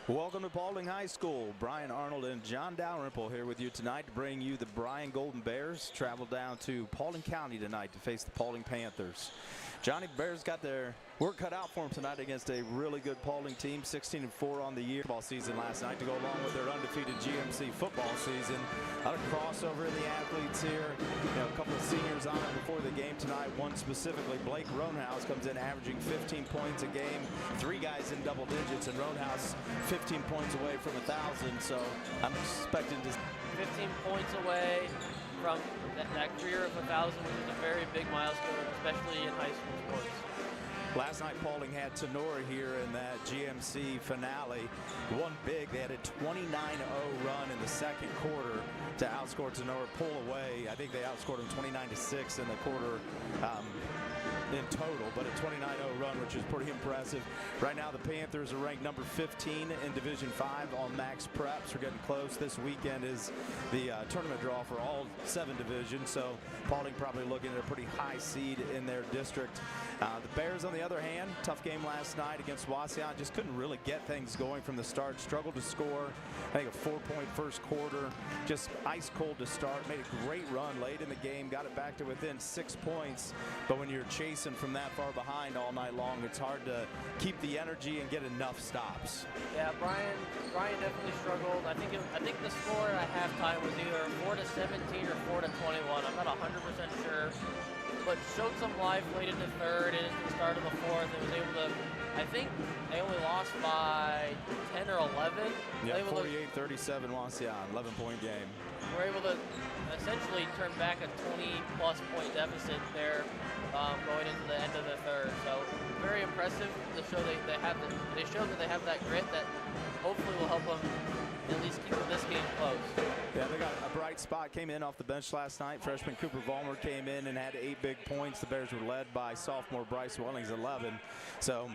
Welcome to Paulding High School. Brian Arnold and John Dalrymple here with you tonight to bring you the Bryan Golden Bears. Travel down to Paulding County tonight to face the Paulding Panthers. Johnny, Bears got their work cut out for them tonight against a really good Paulding team, 16-4 on the year football season last night to go along with their undefeated GMC football season. A lot of crossover in the athletes here. A couple of seniors on it before the game tonight. One specifically, Blake Roanhouse comes in averaging 15 points a game. 3 guys in double digits, and Roanhouse 15 points away from 1,000. So I'm expecting to 15 points away from that career of 1,000, which is a very big milestone, especially in high school sports. Last night, Paulding had Sonora here in that GMC finale. Won big. They had a 29-0 run in the second quarter to outscore Sonora, pull away. I think they outscored them 29-6 in the quarter in total, but a 29-0 run, which is pretty impressive. Right now, the Panthers are ranked number 15 in Division 5 on Max Preps. We're getting close. This weekend is the tournament draw for all 7 divisions, so Paulding probably looking at a pretty high seed in their district. The Bears, on the other hand, tough game last night against Wauseon. Just couldn't really get things going from the start. Struggled to score. I think a 4-point first quarter. Just ice cold to start. Made a great run late in the game. Got it back to within 6 points. But when you're chasing from that far behind all night long, it's hard to keep the energy and get enough stops. Yeah, Brian definitely struggled. I think the score at halftime was either 4-17 or 4-21. I'm not 100% sure, but showed some life late in the third and into the start of the fourth. It was able to, I think they only lost by 10 or 11. Yeah, 48-37 Wauseon, 11-point game. We're able to essentially turn back a 20-plus point deficit there going into the end of the third. So very impressive to show they showed that they have that grit that hopefully will help them at least keep this game close. Yeah, they got a bright spot, came in off the bench last night. Freshman Cooper Vollmer came in and had 8 big points. The Bears were led by sophomore Bryce Wellings, 11. So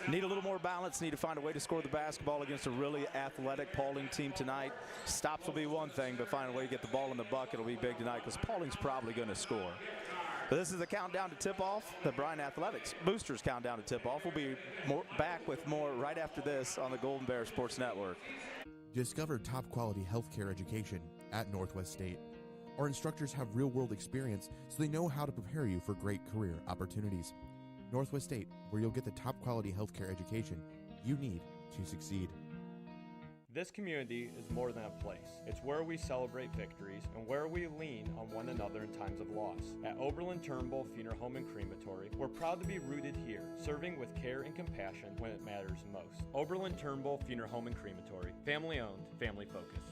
need a little more balance, need to find a way to score the basketball against a really athletic Paulding team tonight. Stops will be one thing, but find a way to get the ball in the bucket will be big tonight because Paulding's probably going to score. So this is the countdown to tip-off, the Bryan Athletics Boosters countdown to tip-off. We'll be back with more right after this on the Golden Bear Sports Network. Discover top-quality healthcare education at Northwest State. Our instructors have real-world experience, so they know how to prepare you for great career opportunities. Northwest State, where you'll get the top-quality healthcare education you need to succeed. This community is more than a place. It's where we celebrate victories and where we lean on one another in times of loss. At Oberlin-Turnbull Funeral Home and Crematory, we're proud to be rooted here, serving with care and compassion when it matters most. Oberlin-Turnbull Funeral Home and Crematory, family owned, family focused.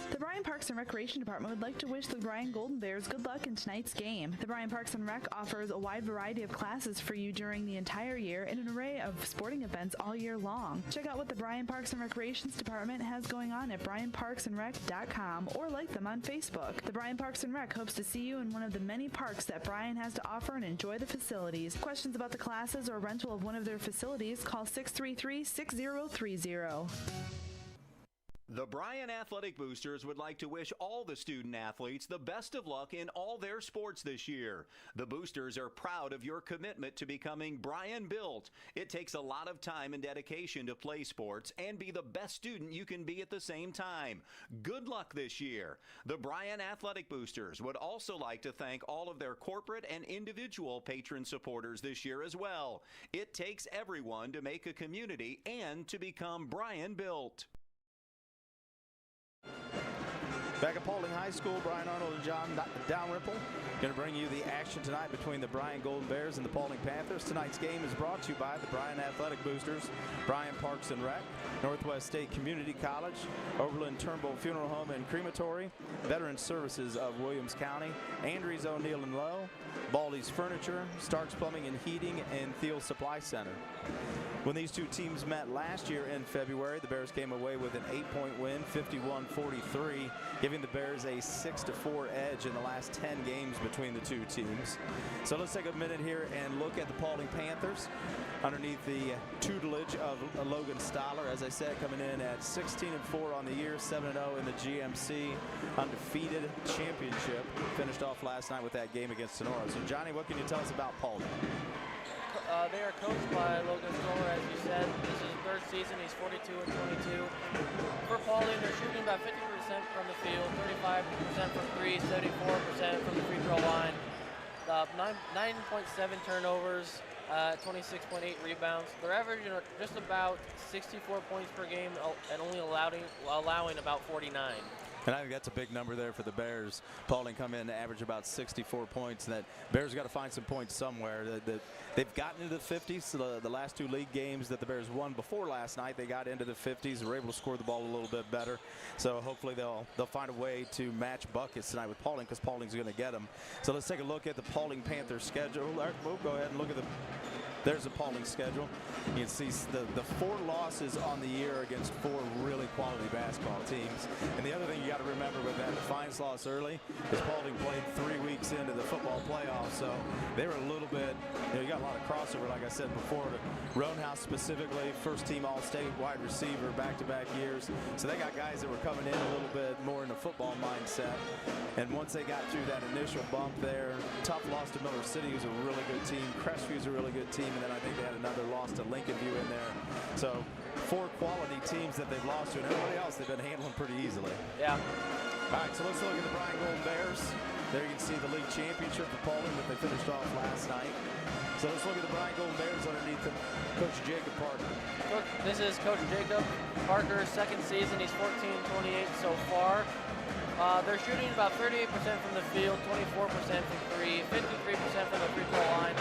The Bryan Parks and Recreation Department would like to wish the Bryan Golden Bears good luck in tonight's game. The Bryan Parks and Rec offers a wide variety of classes for you during the entire year and an array of sporting events all year long. Check out what the Bryan Parks and Recreations Department has going on at bryanparksandrec.com or like them on Facebook. The Bryan Parks and Rec hopes to see you in one of the many parks that Bryan has to offer and enjoy the facilities. Questions about the classes or rental of one of their facilities, call 633-6030. The Bryan Athletic Boosters would like to wish all the student athletes the best of luck in all their sports this year. The Boosters are proud of your commitment to becoming Bryan built. It takes a lot of time and dedication to play sports and be the best student you can be at the same time. Good luck this year. The Bryan Athletic Boosters would also like to thank all of their corporate and individual patron supporters this year as well. It takes everyone to make a community and to become Bryan built. Back at Paulding High School, Brian Arnold and John Dalrymple going to bring you the action tonight between the Bryan Golden Bears and the Paulding Panthers. Tonight's game is brought to you by the Bryan Athletic Boosters, Bryan Parks and Rec, Northwest State Community College, Oberlin-Turnbull Funeral Home and Crematory, Veteran Services of Williams County, Andrews O'Neill and Lowe, Baldy's Furniture, Starks Plumbing and Heating, and Thiel Supply Center. When these two teams met last year in February, the Bears came away with an 8-point win, 51-43, giving the Bears a 6-4 edge in the last 10 games between the two teams. So let's take a minute here and look at the Paulding Panthers underneath the tutelage of Logan Stoller. As I said, coming in at 16-4 on the year, 7-0 in the GMC undefeated championship. Finished off last night with that game against Sonora. So Johnny, what can you tell us about Paulding? They are coached by Logan Stoller, as you said. This is his third season. He's 42-22. For Paulding, they're shooting about 50% from the field, 35% from three, 74% from the free throw line. 9.7 turnovers, 26.8 rebounds. They're averaging just about 64 points per game and only allowing about 49. And I think that's a big number there for the Bears. Paulding come in and average about 64 points. And that Bears got to find some points somewhere. They've gotten into the 50s. So the last two league games that the Bears won before last night, they got into the 50s. They were able to score the ball a little bit better. So hopefully they'll find a way to match buckets tonight with Paulding, because Paulding's going to get them. So let's take a look at the Paulding Panthers schedule. We'll go ahead and look at there's the Paulding schedule. You can see the 4 losses on the year against 4 really quality basketball teams. And the other thing you got to remember with that Defiance loss early is Paulding played 3 weeks into the football playoffs, so they were a little bit, you got a lot of crossover, like I said before. Roanhouse specifically, first team All-State wide receiver back-to-back years. So they got guys that were coming in a little bit more in a football mindset. And once they got through that initial bump there, tough loss to Miller City, who's a really good team. Crestview's a really good team. And then I think they had another loss to Lincoln View in there. So 4 quality teams that they've lost to, and everybody else they've been handling pretty easily. Yeah. All right, so let's look at the Bryan Golden Bears. There you can see the league championship for Paulding that they finished off last night. So let's look at the Bryan Golden Bears underneath them. Coach Jacob Parker. This is Coach Jacob Parker's second season. He's 14-28 so far. They're shooting about 38% from the field, 24% from 3, 53% from the free throw line.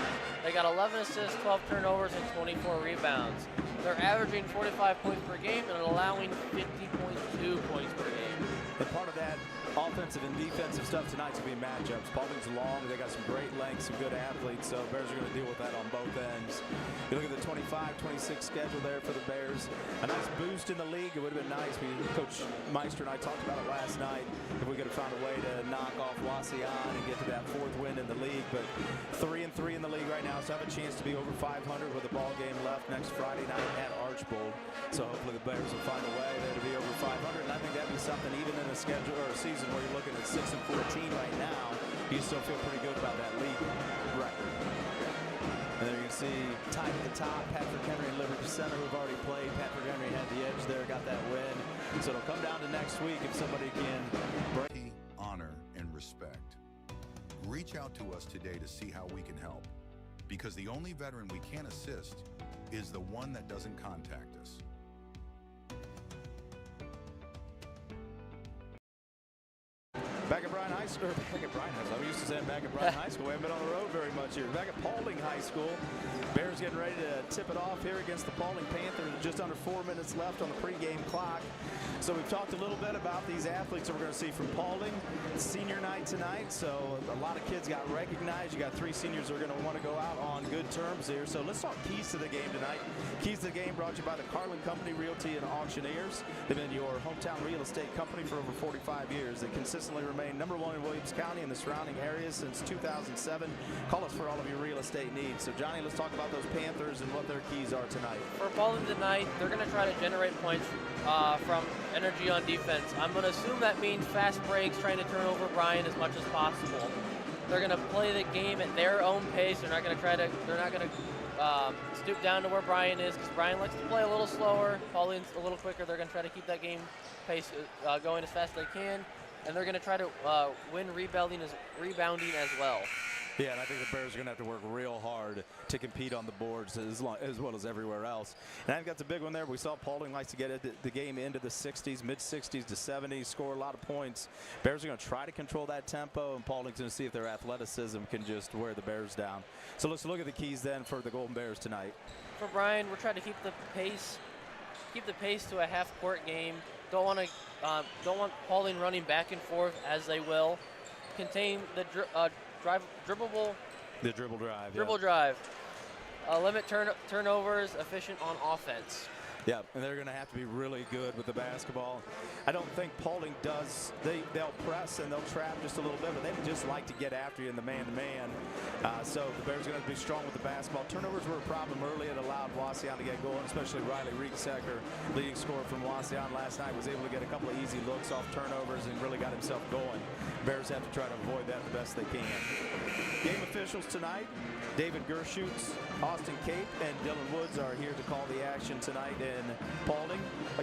They got 11 assists, 12 turnovers, and 24 rebounds. They're averaging 45 points per game and allowing 50.2 points per game. And part of that offensive and defensive stuff tonight's going to be matchups. Paulding's long. They got some great lengths, some good athletes, so Bears are going to deal with that on both ends. You look at the 25-26 schedule there for the Bears. A nice boost in the league. It would have been nice. Coach Meister and I talked about it last night, if we could have found a way to knock off Wasion and get to that 4th win in the league. But 3-3 in the league right now, so have a chance to be over 500 with a ball game left next Friday night at Archbold. So hopefully the Bears will find a way there to be over 500. And I think that'd be something even in a schedule or a season where you're looking at 6-14 right now, you still feel pretty good about that league record. And there you can see tied at the top, Patrick Henry and Liberty Center, who've already played. Patrick Henry had the edge there, got that win. So it'll come down to next week if somebody can break. Honor and respect. Reach out to us today to see how we can help, because the only veteran we can assist is the one that doesn't contact us. Back at Bryan High School, back at Bryan High School. I'm used to saying back at Bryan High School. We haven't been on the road very much here. Back at Paulding High School. Bears getting ready to tip it off here against the Paulding Panthers. Just under 4 minutes left on the pregame clock. So we've talked a little bit about these athletes that we're going to see from Paulding. It's senior night tonight, so a lot of kids got recognized. You got 3 seniors who are going to want to go out on good terms here. So let's talk keys to the game tonight. Keys to the game brought to you by the Carlin Company Realty and Auctioneers. They've been your hometown real estate company for over 45 years. They consistently remain #1 in Williams County and the surrounding areas since 2007. Call us for all of your real estate needs. So Johnny, let's talk about those Panthers and what their keys are tonight. For Paulding tonight, they're going to try to generate points from energy on defense. I'm going to assume that means fast breaks, trying to turn over Bryan as much as possible. They're going to play the game at their own pace. They're not going to stoop down to where Bryan is, because Bryan likes to play a little slower. Paulding's a little quicker. They're going to try to keep that game pace going as fast as they can, and they're going to try to win rebounding as well. Yeah, and I think the Bears are going to have to work real hard to compete on the boards as well as everywhere else. And I think that's a big one there. We saw Paulding likes to get the game into the 60s, mid-60s to 70s, score a lot of points. Bears are going to try to control that tempo, and Paulding's going to see if their athleticism can just wear the Bears down. So let's look at the keys then for the Golden Bears tonight. For Bryan, we're trying to keep the pace to a half-court game. Don't want Paulding running back and forth as they will. Contain the dribble drive. Limit turnovers, efficient on offense. Yeah, and they're going to have to be really good with the basketball. I don't think Paulding does. They'll press and they'll trap just a little bit, but they just like to get after you in the man-to-man. So the Bears are going to be strong with the basketball. Turnovers were a problem early. It allowed Wasion to get going, especially Riley Rieksecker, leading scorer from Wasion last night, was able to get a couple of easy looks off turnovers and really got himself going. Bears have to try to avoid that the best they can. Game officials tonight, David Gershutz, Austin Cape, and Dylan Woods are here to call the action tonight in Paulding.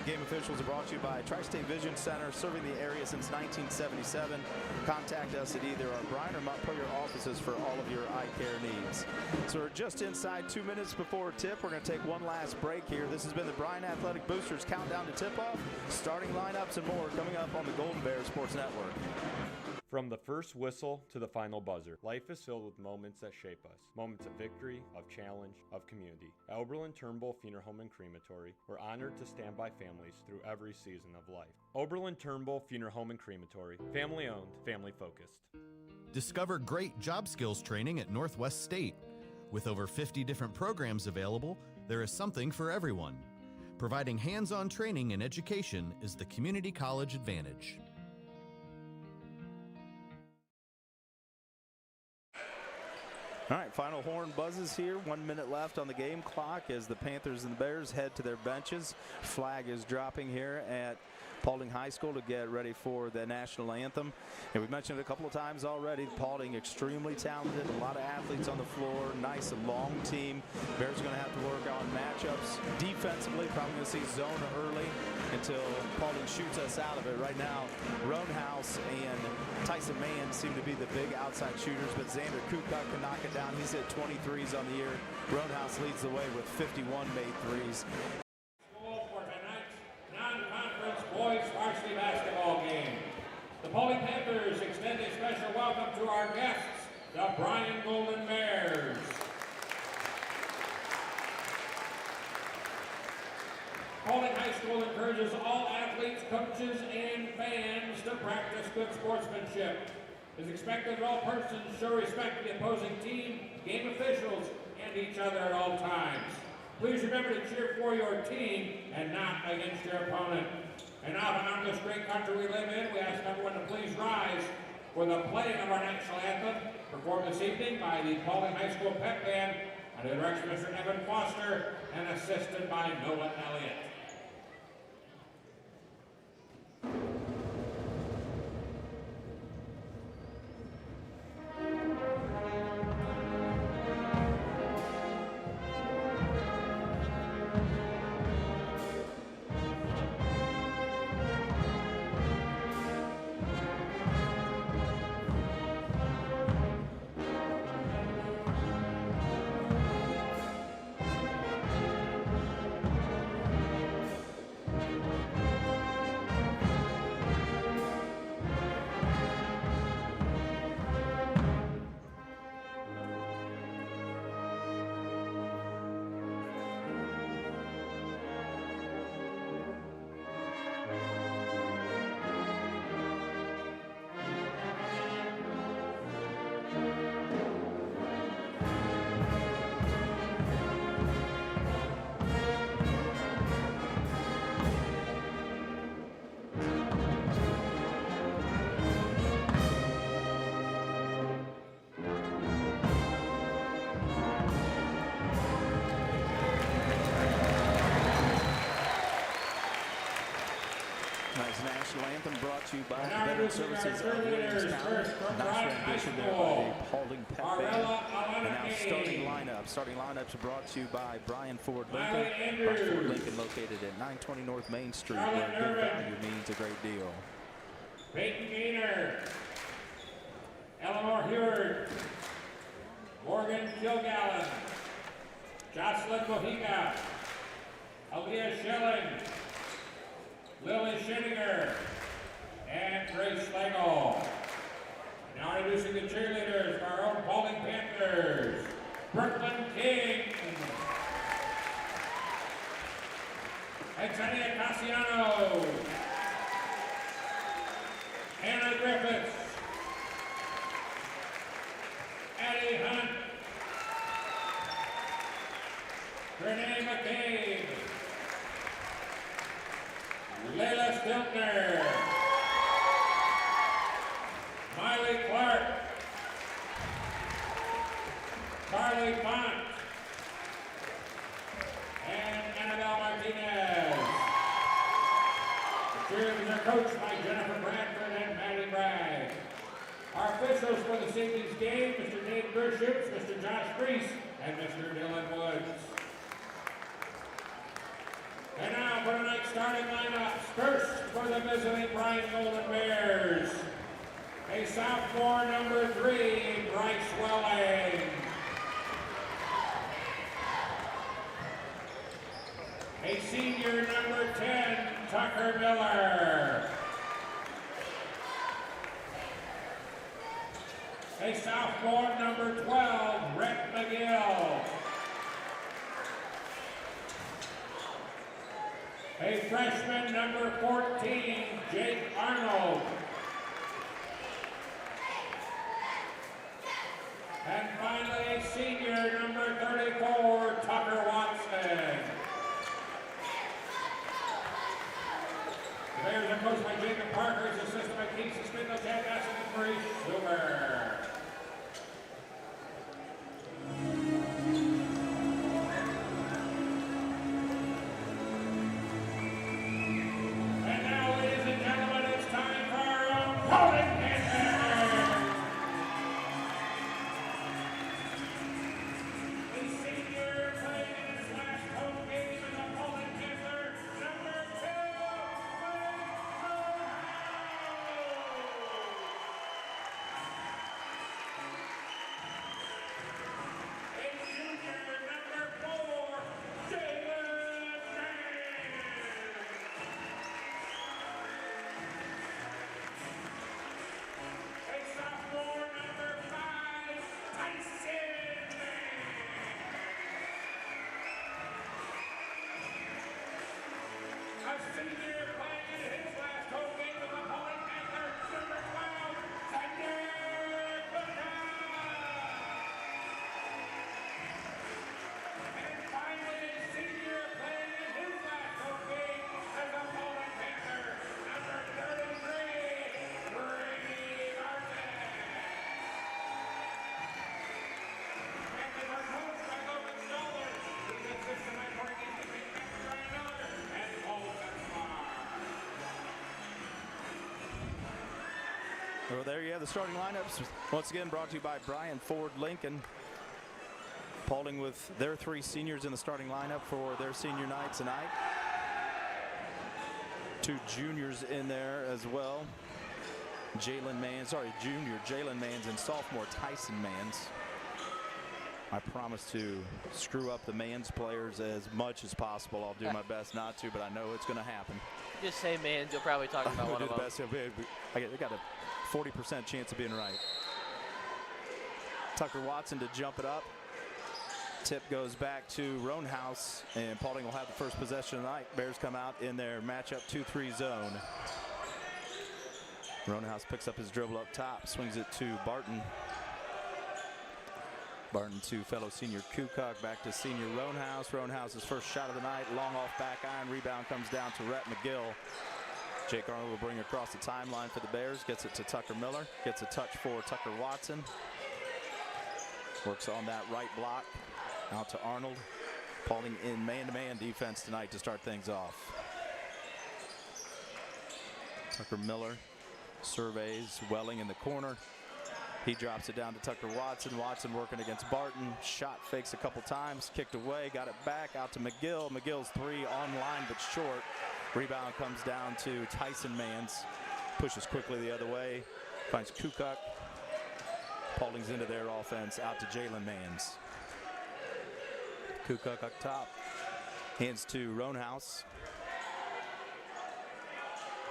Game officials are brought to you by Tri-State Vision Center, serving the area since 1977. Contact us at either our Bryan or Montpelier offices for all of your eye care needs. So we're just inside 2 minutes before tip. We're going to take one last break here. This has been the Bryan Athletic Boosters Countdown to Tip-Off. Starting lineups and more coming up on the Golden Bear Sports Network. From the first whistle to the final buzzer, life is filled with moments that shape us. Moments of victory, of challenge, of community. At Oberlin-Turnbull Funeral Home and Crematory, we're honored to stand by families through every season of life. Oberlin-Turnbull Funeral Home and Crematory, family owned, family focused. Discover great job skills training at Northwest State. With over 50 different programs available, there is something for everyone. Providing hands-on training and education is the community college advantage. All right, final horn buzzes here. 1 minute left on the game clock as the Panthers and the Bears head to their benches. Flag is dropping here at Paulding High School to get ready for the national anthem. And we've mentioned it a couple of times already. Paulding extremely talented, a lot of athletes on the floor, nice and long team. Bears are going to have to work on matchups defensively. Probably going to see zone early until Paulding shoots us out of it. Right now, Roanhouse and Tyson Mann seem to be the big outside shooters, but Xander Kukuk can knock it down. He's hit 23s on the year. Roanhouse leads the way with 51 made threes. Boys varsity basketball game. The Paulding Panthers extend a special welcome to our guests, the Bryan Golden Bears. Paulding High School encourages all athletes, coaches, and fans to practice good sportsmanship. It is expected that all persons show respect to the opposing team, game officials, and each other at all times. Please remember to cheer for your team and not against your opponent. And now, to honor this great country we live in, we ask everyone to please rise for the playing of our national anthem, performed this evening by the Paulding High School Pep Band under the direction of Mr. Evan Foster and assisted by Noah Elliott. National anthem brought to you by Veteran Services of Williamstown. Nice rendition there by the Paulding Pep Band. And now starting lineups brought to you by Bryan Ford Lincoln. Bryan Ford Lincoln located at 920 North Main Street, where good value means a great deal. Peyton Gaynor, Eleanor Heward, Morgan Kilgallen, Jocelyn Mojica, Aaliyah Schelling, Lily Schinninger, and Grace Schlegel. Now introducing the cheerleaders for our own Paulding Panthers, Brooklyn King, Xenia Cassiano, Hannah Griffiths, Addie Hunt, Renee McCabe, Layla Stiltner, Miley Clark, Carly Font, and Annabelle Martinez. The cheerleaders are coached by Jennifer Bradford and Maddie Bragg. Our officials for this evening's game, Mr. Dave Gerships, Mr. Josh Priest, and Mr. Dylan Woods. And now for tonight's starting lineups. First for the visiting Bryan Golden Bears, a sophomore number 3, Bryce Welling. A senior number 10, Tucker Miller. A sophomore number 12, Rhett McGill. A freshman number 14, Jake Arnold. And finally a senior number 34, Tucker Watson. The Bears are coached by Jacob Parker, his assistant by Casey Spindle, Chad Bassett, and Maurice Schumer. And now, ladies and gentlemen, it's time for our own Paulding Panthers. The senior playing in his last home game as a Paulding Panther, number 2, a junior number 4, Jalen Mann. A sophomore number 5, Tyson Mann. A senior playing in his last home game with the Paulding Panthers, number 12, Xander Booker. And finally, a senior playing in his last home game as a Paulding Panther, number 33, Brady Martin. Panthers are coached by Logan Stoller, with assistant by Courtney Smith, Brian Arnold, and Paul Senslar. Well, there you have the starting lineups. Once again, brought to you by Bryan Ford Lincoln. Paulding with their 3 seniors in the starting lineup for their senior night tonight. 2 juniors in there as well. Junior Jalen Manns and sophomore Tyson Manns. I promise to screw up the Manns players as much as possible. I'll do my best not to, but I know it's going to happen. Just say Manns, you'll probably talk about one do of the them. best. I got a 40% chance of being right. Tucker Watson to jump it up. Tip goes back to Roanhouse, and Paulding will have the first possession tonight. Bears come out in their matchup 2-3 zone. Roanhouse picks up his dribble up top, swings it to Barton. Barton to fellow senior Kukuk, back to senior Roanhouse. Roanhouse's first shot of the night, long off back iron, rebound comes down to Rhett McGill. Jake Arnold will bring across the timeline for the Bears, gets it to Tucker Miller, gets a touch for Tucker Watson. Works on that right block, out to Arnold. Paulding in man-to-man defense tonight to start things off. Tucker Miller surveys Welling in the corner. He drops it down to Tucker Watson. Watson working against Barton. Shot fakes a couple times, kicked away, got it back out to McGill. McGill's 3 online but short. Rebound comes down to Tyson Manns. Pushes quickly the other way. Finds Kukuk. Paulding's into their offense, out to Jalen Manns. Kukuk up top. Hands to Roanhouse.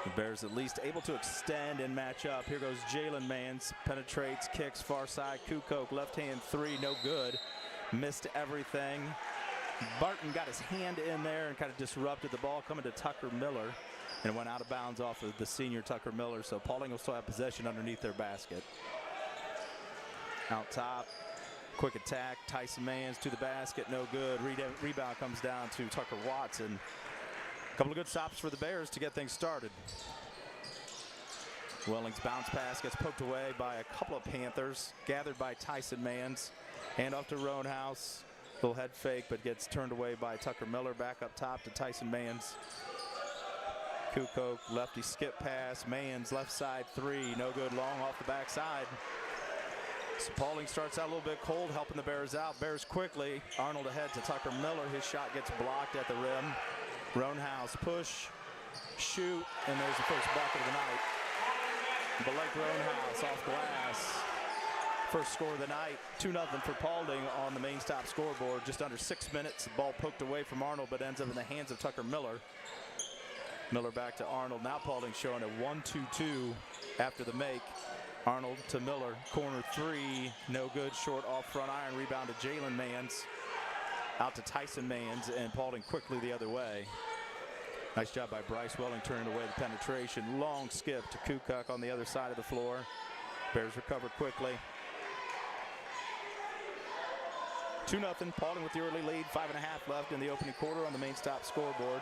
The Bears at least able to extend and match up. Here goes Jalen Manns. Penetrates, kicks far side. Kukuk left hand 3, no good. Missed everything. Barton got his hand in there and kind of disrupted the ball coming to Tucker Miller, and went out of bounds off of the senior Tucker Miller. So Paulding will still have possession underneath their basket. Out top, quick attack. Tyson Manns to the basket, no good. Rebound comes down to Tucker Watson. A couple of good stops for the Bears to get things started. Welling's bounce pass gets poked away by a couple of Panthers, gathered by Tyson Manns. Hand off to Roanhouse. Little head fake, but gets turned away by Tucker Miller. Back up top to Tyson Manns. Kukok, lefty skip pass. Mans, left side three. No good, long off the backside. So Paulding starts out a little bit cold, helping the Bears out. Bears quickly. Arnold ahead to Tucker Miller. His shot gets blocked at the rim. Roanhouse push, shoot, and there's the first bucket of the night. Blake Roanhouse off glass. First score of the night, 2-0 for Paulding on the main stop scoreboard. Just under 6 minutes, the ball poked away from Arnold, but ends up in the hands of Tucker Miller. Miller back to Arnold. Now Paulding showing a 1-2-2 after the make. Arnold to Miller, corner three, no good, short off front iron, rebound to Jalen Mans. Out to Tyson Mans, and Paulding quickly the other way. Nice job by Bryce Welling turning away the penetration. Long skip to Kukok on the other side of the floor. Bears recover quickly. 2-0, Paulding with the early lead, 5.5 left in the opening quarter on the main stop scoreboard.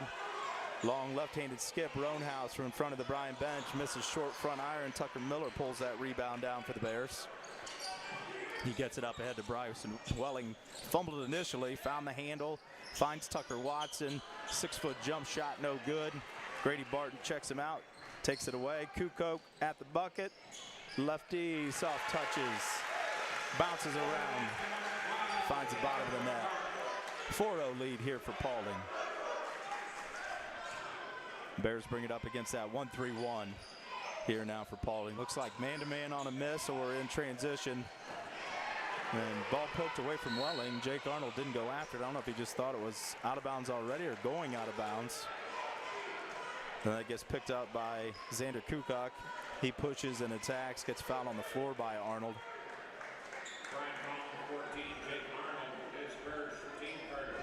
Long left-handed skip, Roanhouse from in front of the Bryan bench, misses short front iron. Tucker Miller pulls that rebound down for the Bears. He gets it up ahead to Bryce, and Welling fumbled it initially, found the handle, finds Tucker Watson, 6-foot jump shot, no good. Grady Barton checks him out, takes it away. Kukok at the bucket, lefty, soft touches, bounces around, finds the bottom of the net. 4-0 lead here for Paulding. Bears bring it up against that 1-3-1 here now for Paulding. Looks like man-to-man on a miss or in transition. And ball poked away from Welling. Jake Arnold didn't go after it. I don't know if he just thought it was out of bounds already or going out of bounds. And that gets picked up by Xander Kukok. He pushes and attacks, gets fouled on the floor by Arnold. Brian 14, Jake Arnold, his first team card.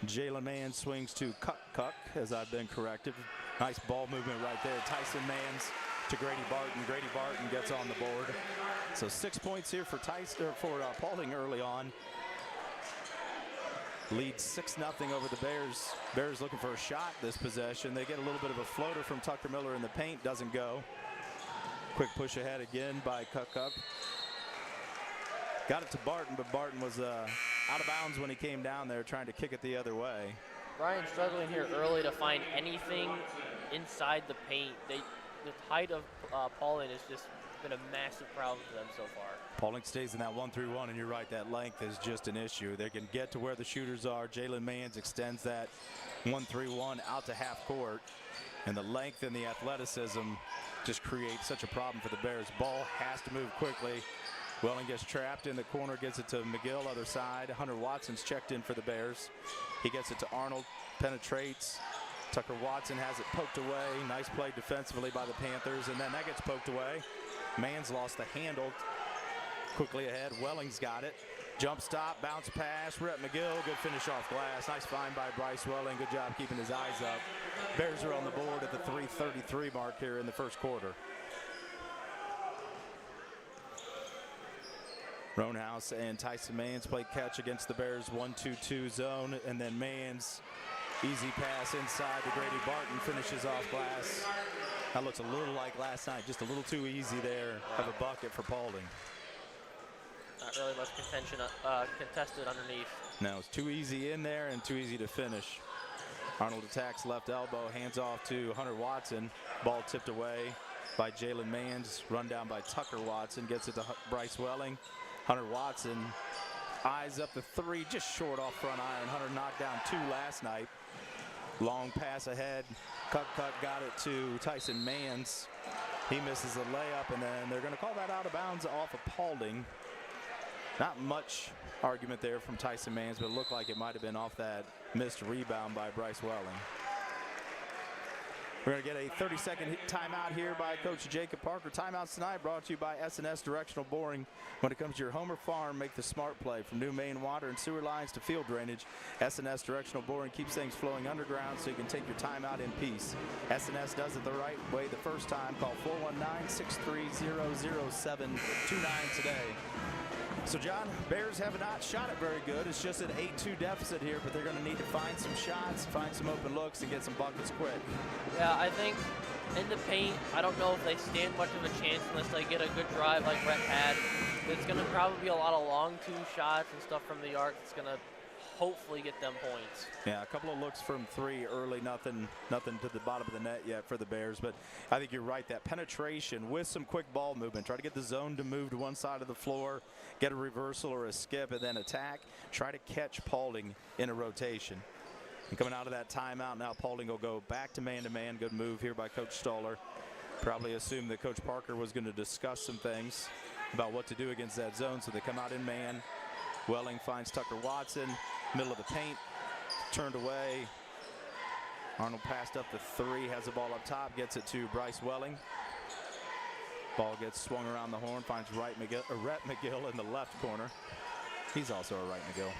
Jalen Mans swings to Kuk, as I've been corrected. Nice ball movement right there. Tyson Mans to Grady Barton. Grady Barton gets on the board. So 6 points here for Paulding early on. Lead 6-0 over the Bears. Bears looking for a shot this possession. They get a little bit of a floater from Tucker Miller in the paint. Doesn't go. Quick push ahead again by Kuk. Got it to Barton, but Barton was out of bounds when he came down there trying to kick it the other way. Bryan struggling here early to find anything inside the paint. The height of Paulding has just been a massive problem for them so far. Paulding stays in that 1-3-1, and you're right, that length is just an issue. They can get to where the shooters are. Jalen Mans extends that 1-3-1 out to half court, and the length and the athleticism just create such a problem for the Bears. Ball has to move quickly. Welling gets trapped in the corner, gets it to McGill, other side. Hunter Watson's checked in for the Bears. He gets it to Arnold, penetrates. Tucker Watson has it poked away. Nice play defensively by the Panthers, and then that gets poked away. Mans lost the handle. Quickly ahead, Welling's got it. Jump stop, bounce pass, Rhett McGill, good finish off glass. Nice find by Bryce Welling, good job keeping his eyes up. Bears are on the board at the 3:33 mark here in the first quarter. Roanhouse and Tyson Mans play catch against the Bears 1-2-2 zone, and then Mans, easy pass inside to Grady Barton, finishes off glass. That looks a little like last night, just a little too easy there of a bucket for Paulding. Not really much contention contested underneath. No, it's too easy in there and too easy to finish. Arnold attacks left elbow, hands off to Hunter Watson. Ball tipped away by Jalen Mans, run down by Tucker Watson, gets it to Bryce Welling. Hunter Watson eyes up the three, just short off front iron. Hunter knocked down 2 last night. Long pass ahead. Kuk got it to Tyson Mans. He misses the layup, and then they're going to call that out of bounds off of Paulding. Not much argument there from Tyson Mans, but it looked like it might have been off that missed rebound by Bryce Welling. We're going to get a 30-second timeout here by Coach Jacob Parker. Timeouts tonight brought to you by S&S Directional Boring. When it comes to your home or farm, make the smart play. From new main water and sewer lines to field drainage, S&S Directional Boring keeps things flowing underground so you can take your time out in peace. S&S does it the right way the first time. Call 419-630-0729 today. So, John, Bears have not shot it very good. It's just an 8-2 deficit here, but they're going to need to find some shots, find some open looks, and get some buckets quick. Yeah, I think In the paint, I don't know if they stand much of a chance unless they get a good drive like Rhett had. It's going to probably be a lot of long two shots and stuff from the arc. It's going to hopefully get them points. Yeah, a couple of looks from three early, nothing to the bottom of the net yet for the Bears, but I think you're right, that penetration with some quick ball movement, try to get the zone to move to one side of the floor, get a reversal or a skip, and then attack, try to catch Paulding in a rotation. And coming out of that timeout, now Paulding will go back to man-to-man. Good move here by Coach Stoller. Probably assumed that Coach Parker was going to discuss some things about what to do against that zone, so they come out in man. Welling finds Tucker Watson, middle of the paint, turned away. Arnold passed up the three, has the ball up top, gets it to Bryce Welling. Ball gets swung around the horn, finds Rhett McGill in the left corner. He's also a Rhett McGill.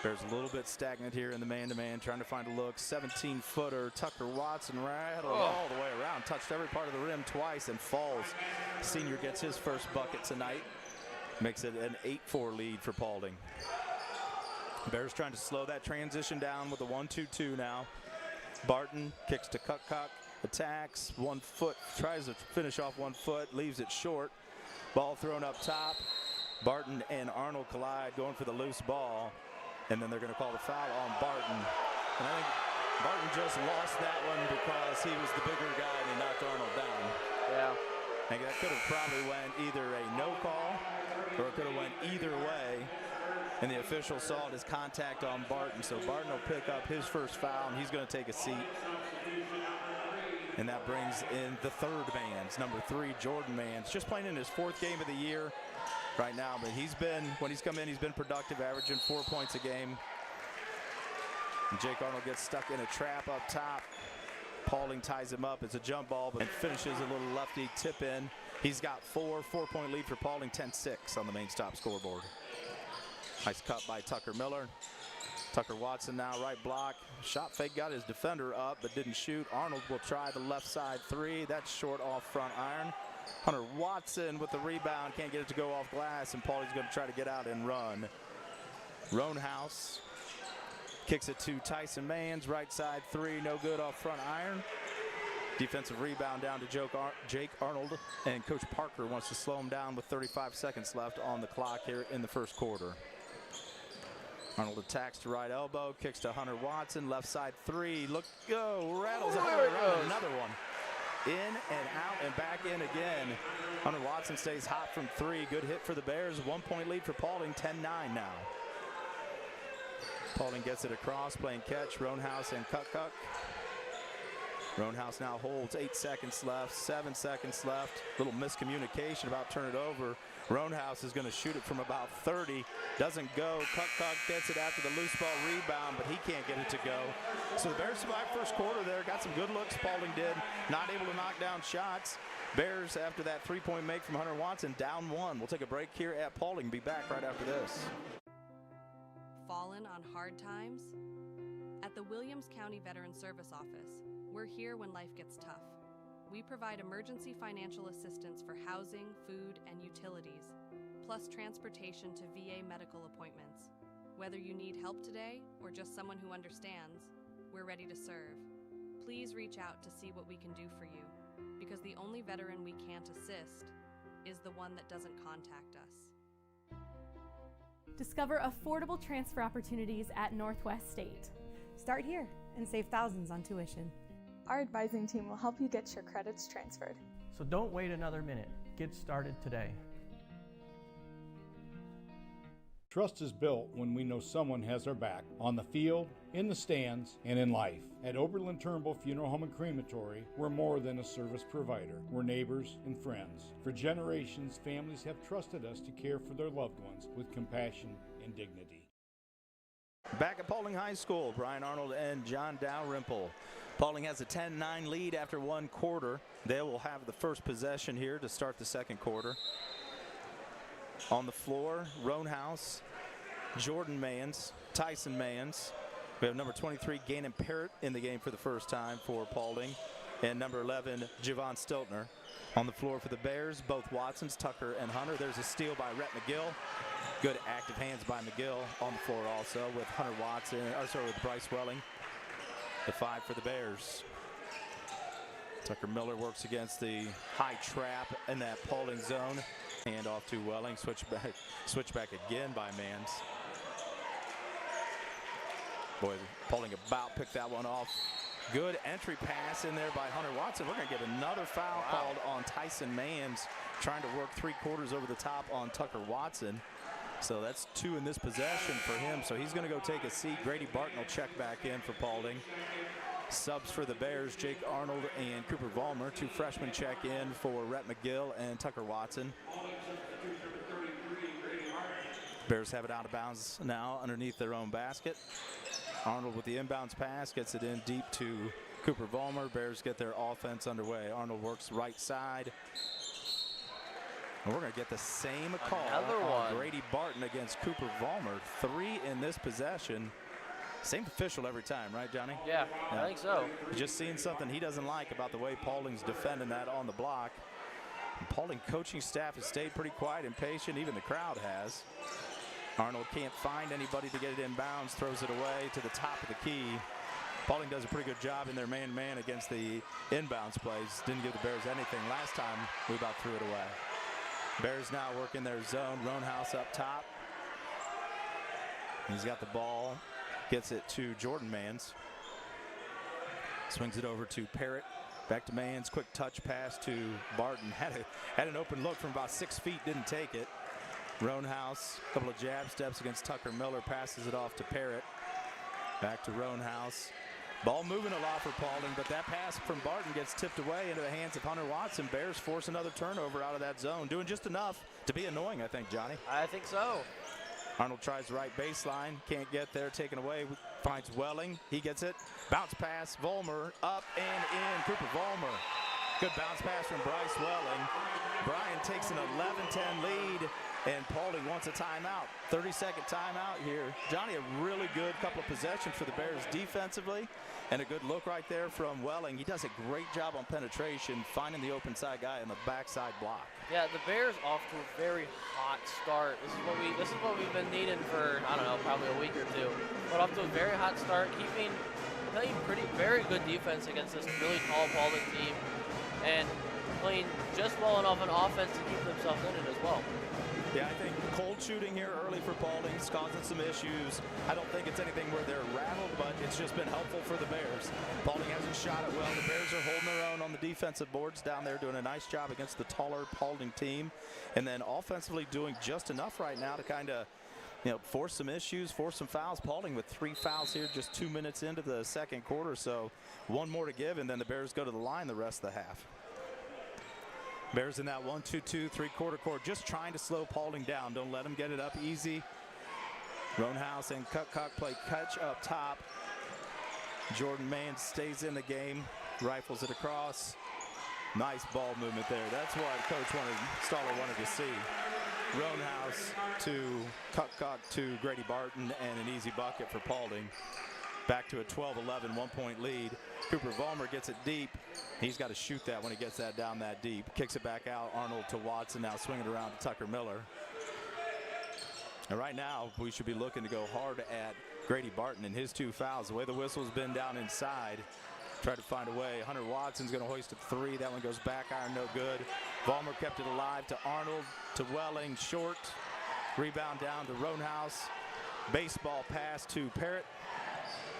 Bears a little bit stagnant here in the man-to-man, trying to find a look. 17-footer, Tucker Watson rattled all the way around, touched every part of the rim twice and falls. Senior gets his first bucket tonight. Makes it an 8-4 lead for Paulding. Bears trying to slow that transition down with a 1-2-2 now. Barton kicks to Kukuk, attacks, 1 foot, tries to finish off 1 foot, leaves it short. Ball thrown up top. Barton and Arnold collide, going for the loose ball. And then they're going to call the foul on Barton. And I think Barton just lost that one because he was the bigger guy and he knocked Arnold down. Yeah. I think that could have probably went either a no call or it could have went either way. And the official saw it as contact on Barton. So Barton will pick up his first foul and he's going to take a seat. And that brings in the third Mans, number 3, Jordan Mans. Just playing in his 4th game of the year right now, but when he's come in, he's been productive, averaging 4 points a game. And Jake Arnold gets stuck in a trap up top. Paulding ties him up. It's a jump ball, but finishes a little lefty tip in. He's got 4-point lead for Paulding, 10-6 on the main stop scoreboard. Nice cut by Tucker Miller. Tucker Watson now right block. Shot fake, got his defender up, but didn't shoot. Arnold will try the left side 3. That's short off front iron. Hunter Watson with the rebound, can't get it to go off glass, and Paulie's going to try to get out and run. Roanhouse kicks it to Tyson Mans, right side 3, no good off front iron. Defensive rebound down to Jake Arnold, and Coach Parker wants to slow him down with 35 seconds left on the clock here in the first quarter. Arnold attacks to right elbow, kicks to Hunter Watson, left side 3, look, go, rattles it, another one. In and out and back in again. Hunter Watson stays hot from 3. Good hit for the Bears. 1-point lead for Paulding, 10-9 now. Paulding gets it across, playing catch. Roanhouse and Kukuk. Roanhouse now holds 8 seconds left, 7 seconds left. Little miscommunication about turn it over. Roanhouse is going to shoot it from about 30. Doesn't go. Kukuk gets it after the loose ball rebound, but he can't get it to go. So the Bears survived first quarter there. Got some good looks, Paulding did. Not able to knock down shots. Bears, after that 3-point make from Hunter Watson, down 1. We'll take a break here at Paulding. Be back right after this. Fallen on hard times? At the Williams County Veteran Service Office, we're here when life gets tough. We provide emergency financial assistance for housing, food, and utilities, plus transportation to VA medical appointments. Whether you need help today or just someone who understands, we're ready to serve. Please reach out to see what we can do for you, because the only veteran we can't assist is the one that doesn't contact us. Discover affordable transfer opportunities at Northwest State. Start here and save thousands on tuition. Our advising team will help you get your credits transferred. So don't wait another minute. Get started today. Trust is built when we know someone has our back, on the field, in the stands, and in life. At Oberlin-Turnbull Funeral Home and Crematory, we're more than a service provider. We're neighbors and friends. For generations, families have trusted us to care for their loved ones with compassion and dignity. Back at Paulding High School, Brian Arnold and John Dalrymple. Paulding has a 10-9 lead after 1 quarter. They will have the first possession here to start the second quarter. On the floor, Roanhouse, Jordan Mans, Tyson Mans. We have number 23, Gannon Parrott, in the game for the first time for Paulding, and number 11, Javon Stiltner. On the floor for the Bears, both Watsons, Tucker and Hunter. There's a steal by Rhett McGill. Good active hands by McGill on the floor also with Hunter Watson, with Bryce Welling. The 5 for the Bears. Tucker Miller works against the high trap in that Paulding zone. Hand off to Welling. Switch back again by Mans. Boy, Paulding about picked that one off. Good entry pass in there by Hunter Watson. We're going to get another foul called on Tyson Mans, trying to work 3/4 over the top on Tucker Watson. So that's 2 in this possession for him. So he's going to go take a seat. Grady Barton will check back in for Paulding. Subs for the Bears, Jake Arnold and Cooper Vollmer. 2 freshmen check in for Rhett McGill and Tucker Watson. Bears have it out of bounds now underneath their own basket. Arnold with the inbounds pass gets it in deep to Cooper Vollmer. Bears get their offense underway. Arnold works right side. And we're going to get the same call on Grady Barton against Cooper Vollmer. 3 in this possession. Same official every time, right, Johnny? Yeah, I think so. Just seeing something he doesn't like about the way Paulding's defending that on the block. And Paulding coaching staff has stayed pretty quiet and patient. Even the crowd has. Arnold can't find anybody to get it inbounds. Throws it away to the top of the key. Paulding does a pretty good job in their man-to-man against the inbounds plays. Didn't give the Bears anything last time. We about threw it away. Bears now working their zone. Roanhouse up top. He's got the ball. Gets it to Jordan Mans. Swings it over to Parrott. Back to Mans. Quick touch pass to Barton. Had an open look from about 6 feet. Didn't take it. Roanhouse. A couple of jab steps against Tucker Miller. Passes it off to Parrott. Back to Roanhouse. Ball moving a lot for Paulding, but that pass from Barton gets tipped away into the hands of Hunter Watson. Bears force another turnover out of that zone. Doing just enough to be annoying, I think, Johnny. I think so. Arnold tries right baseline. Can't get there. Taken away. Finds Welling. He gets it. Bounce pass. Vollmer up and in. Cooper Vollmer. Good bounce pass from Bryce Welling. Bryan takes an 11-10 lead, and Paulding wants a timeout. 30-second timeout here. Johnny, a really good couple of possessions for the Bears defensively, and a good look right there from Welling. He does a great job on penetration, finding the open side guy in the backside block. Yeah, the Bears off to a very hot start. This is what we've been needing for, I don't know, probably a week or two. But off to a very hot start, playing very good defense against this really tall Paulding team, and playing just well enough on offense to keep themselves in it as well. Yeah, I think cold shooting here early for Paulding is causing some issues. I don't think it's anything where they're rattled, but it's just been helpful for the Bears. Paulding hasn't shot it well. The Bears are holding their own on the defensive boards down there, doing a nice job against the taller Paulding team. And then offensively doing just enough right now to kind of, force some issues, force some fouls. Paulding with 3 fouls here just 2 minutes into the second quarter. So 1 more to give, and then the Bears go to the line the rest of the half. Bears in that 1-2-2 3/4 court, just trying to slow Paulding down. Don't let them get it up easy. Roanhouse and Kutcock play catch up top. Jordan Mans stays in the game, rifles it across. Nice ball movement there. That's what Coach Stoller wanted to see. Roanhouse to Kutcock to Grady Barton, and an easy bucket for Paulding. Back to a 12-11 1-point lead. Cooper Vollmer gets it deep. He's got to shoot that when he gets that down that deep. Kicks it back out. Arnold to Watson, now swinging around to Tucker Miller. And right now, we should be looking to go hard at Grady Barton and his 2 fouls. The way the whistle's been down inside, try to find a way. Hunter Watson's going to hoist a 3. That one goes back iron, no good. Vollmer kept it alive to Arnold, to Welling, short. Rebound down to Roanhouse. Baseball pass to Parrott.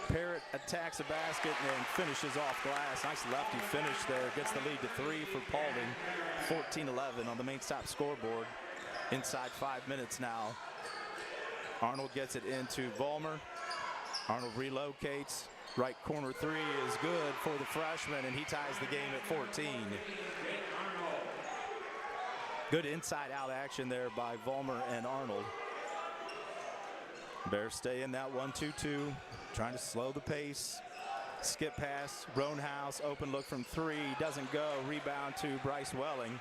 Parrott attacks the basket and finishes off glass. Nice lefty finish there. Gets the lead to 3 for Paulding. 14-11 on the main stop scoreboard. Inside 5 minutes now. Arnold gets it into Vollmer. Arnold relocates. Right corner 3 is good for the freshman, and he ties the game at 14. Good inside-out action there by Vollmer and Arnold. Bears stay in that 1-2-2, trying to slow the pace. Skip pass, Roanhouse, open look from 3, doesn't go. Rebound to Bryce Welling.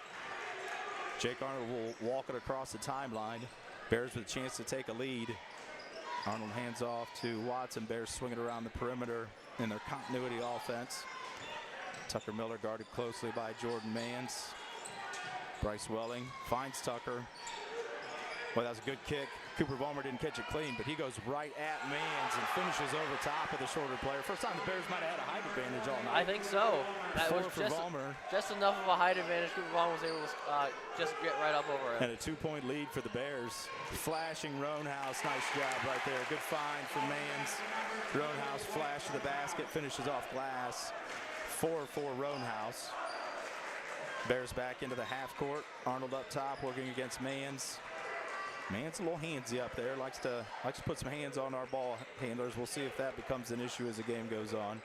Jake Arnold will walk it across the timeline. Bears with a chance to take a lead. Arnold hands off to Watson. Bears swing it around the perimeter in their continuity offense. Tucker Miller guarded closely by Jordan Mans. Bryce Welling finds Tucker. Well, that was a good kick. Cooper Vollmer didn't catch it clean, but he goes right at Mans and finishes over top of the shorter player. First time the Bears might have had a height advantage all night. I think so. That was just enough of a height advantage. Cooper Vollmer was able to just get right up over it. And a 2-point lead for the Bears. Flashing Roanhouse, nice job right there. Good find for Mans. Roanhouse flash to the basket, finishes off glass. 4 for Roanhouse. Bears back into the half court. Arnold up top working against Mans. Mans a little handsy up there. Likes to put some hands on our ball handlers. We'll see if that becomes an issue as the game goes on.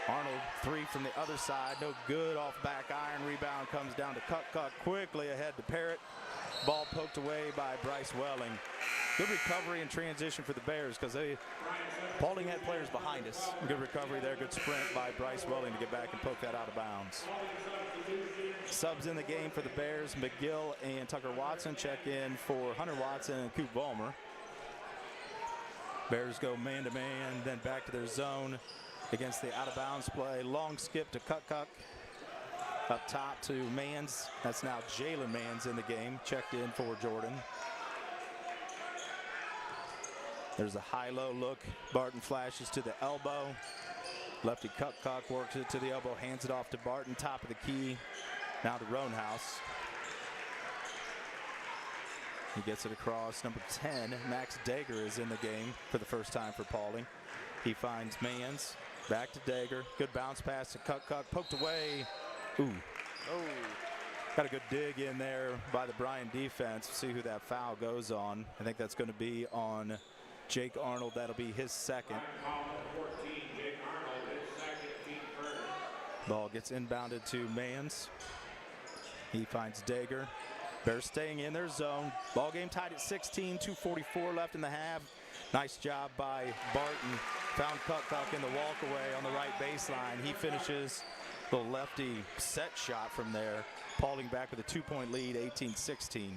Arnold, 3 from the other side. No good off back iron. Rebound comes down to Cuck quickly ahead to Parrott. Ball poked away by Bryce Welling. Good recovery and transition for the Bears because Paulding had players behind us. Good recovery there. Good sprint by Bryce Welling to get back and poke that out of bounds. Subs in the game for the Bears. McGill and Tucker Watson check in for Hunter Watson and Coop Vollmer. Bears go man-to-man, then back to their zone against the out-of-bounds play. Long skip to Cuck. Up top to Mans. That's now Jalen Mans in the game. Checked in for Jordan. There's a high-low look. Barton flashes to the elbow. Lefty Cuck works it to the elbow, hands it off to Barton, top of the key. Now to Roanhouse. He gets it across. Number 10, Max Dager is in the game for the first time for Paulding. He finds Mans. Back to Dager. Good bounce pass to Cuck. Poked away. Ooh. Oh. Got a good dig in there by the Bryan defense. See who that foul goes on. I think that's going to be on Jake Arnold. That'll be his second. Ball gets inbounded to Mans. He finds Dager. Bears staying in their zone. Ball game tied at 16, 2:44 left in the half. Nice job by Barton. Found Cuck in the walk away on the right baseline. He finishes the lefty set shot from there. Paulding back with a 2-point lead, 18-16.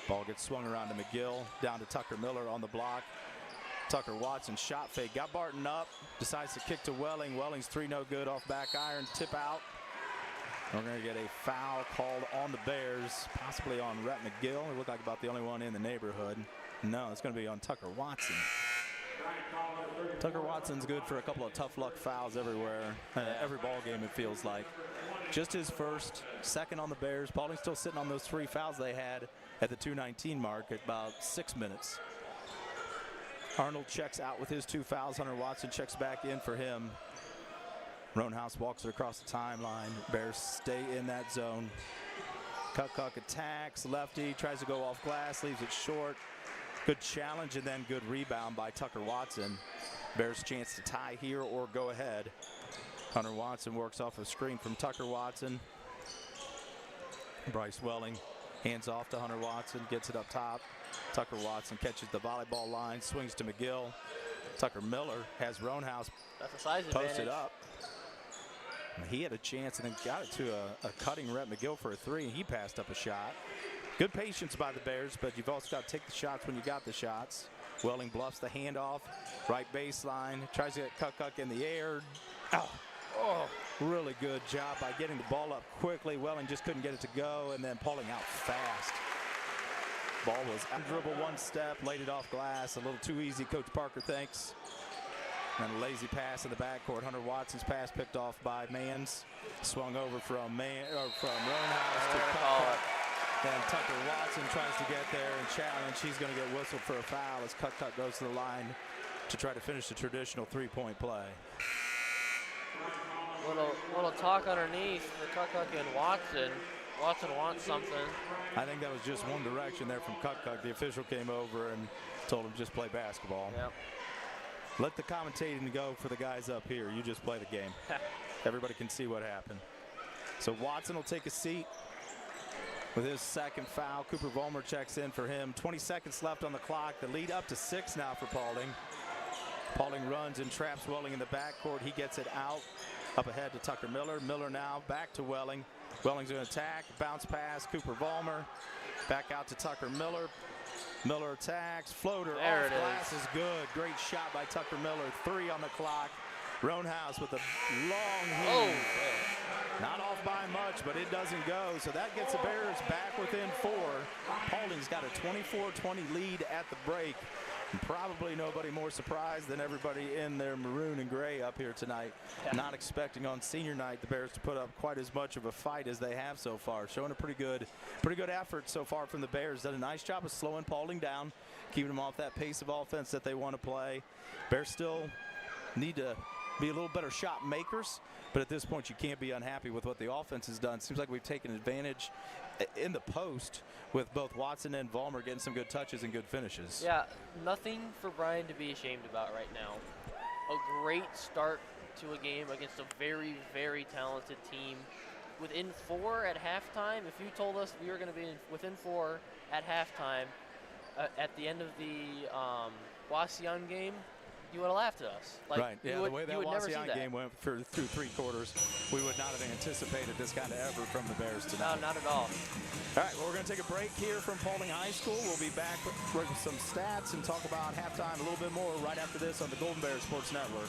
Ball gets swung around to McGill, down to Tucker Miller on the block. Tucker Watson shot fake, got Barton up, decides to kick to Welling. Welling's 3 no good off back iron, tip out. We're going to get a foul called on the Bears, possibly on Rhett McGill. It looked like about the only one in the neighborhood. No, it's going to be on Tucker Watson. Tucker Watson's good for a couple of tough luck fouls everywhere. Every ball game it feels like. Just his first, second on the Bears. Paulding's still sitting on those 3 fouls they had at the 2:19 mark at about 6 minutes. Arnold checks out with his 2 fouls. Hunter Watson checks back in for him. Roanhouse walks it across the timeline. Bears stay in that zone. Cuck attacks. Lefty tries to go off glass, leaves it short. Good challenge and then good rebound by Tucker Watson. Bears chance to tie here or go ahead. Hunter Watson works off a screen from Tucker Watson. Bryce Welling hands off to Hunter Watson, gets it up top. Tucker Watson catches the volleyball line, swings to McGill. Tucker Miller has Roanhouse posted up. He had a chance and then got it to a cutting Rhett McGill for a 3, and he passed up a shot. Good patience by the Bears, but you've also got to take the shots when you got the shots. Welling bluffs the handoff, right baseline, tries to get Cuck in the air. Oh, really good job by getting the ball up quickly. Welling just couldn't get it to go, and then Paulding out fast. Ball was dribble 1 step, laid it off glass, a little too easy. Coach Parker thinks. And a lazy pass in the backcourt. Hunter Watson's pass picked off by Mans. Swung over from Roanhouse to Cuck. Then Tucker Watson tries to get there and challenge. He's going to get whistled for a foul as Cuck goes to the line to try to finish the traditional 3-point play. Little talk underneath for Cuck and Watson. Watson wants something. I think that was just one direction there from Cuck. The official came over and told him just play basketball. Yep. Let the commentating go for the guys up here. You just play the game. Everybody can see what happened. So Watson will take a seat with his second foul. Cooper Vollmer checks in for him. 20 seconds left on the clock. The lead up to 6 now for Paulding. Paulding runs and traps Welling in the backcourt. He gets it out. Up ahead to Tucker Miller. Miller now back to Welling. Welling's going to attack. Bounce pass. Cooper Vollmer. Back out to Tucker Miller. Miller attacks. Floater there off glass is good. Great shot by Tucker Miller. 3 on the clock. Roanhouse with a long heave. Not off by much. but it doesn't go. So that gets the Bears back within 4. Paulding's got a 24-20 lead at the break. And probably nobody more surprised than everybody in their maroon and gray up here tonight. Yeah. Not expecting on senior night the Bears to put up quite as much of a fight as they have so far. Showing a pretty good effort so far from the Bears. Done a nice job of slowing Paulding down, keeping them off that pace of offense that they want to play. Bears still need to be a little better shot makers, but at this point you can't be unhappy with what the offense has done. Seems like we've taken advantage in the post with both Watson and Vollmer getting some good touches and good finishes. Yeah, nothing for Bryan to be ashamed about right now. A great start to a game against a very, very talented team. Within 4 at halftime, if you told us we were going to be within 4 at halftime at the end of the Wasion game, you would have laughed at us. Like, right, yeah, the way that Wasion game went through 3 quarters, we would not have anticipated this kind of effort from the Bears tonight. No, not at all. All right, well, we're going to take a break here from Paulding High School. We'll be back with some stats and talk about halftime a little bit more right after this on the Golden Bears Sports Network.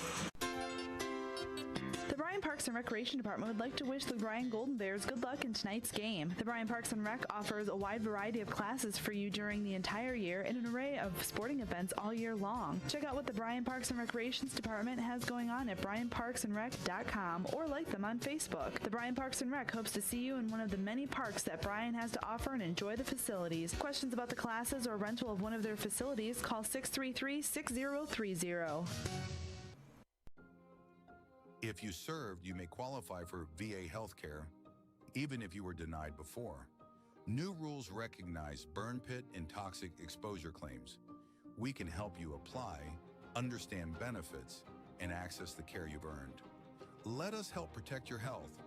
The Bryan Parks and Recreation Department would like to wish the Bryan Golden Bears good luck in tonight's game. The Bryan Parks and Rec offers a wide variety of classes for you during the entire year and an array of sporting events all year long. Check out what the Bryan Parks and Recreations Department has going on at bryanparksandrec.com or like them on Facebook. The Bryan Parks and Rec hopes to see you in one of the many parks that Bryan has to offer and enjoy the facilities. Questions about the classes or rental of one of their facilities, call 633-6030. If you served, you may qualify for VA health care, even if you were denied before. New rules recognize burn pit and toxic exposure claims. We can help you apply, understand benefits, and access the care you've earned. Let us help protect your health.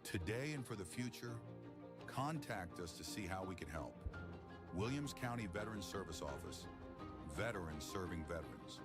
Today and for the future, contact us to see how we can help. Williams County Veterans Service Office. Veterans serving veterans.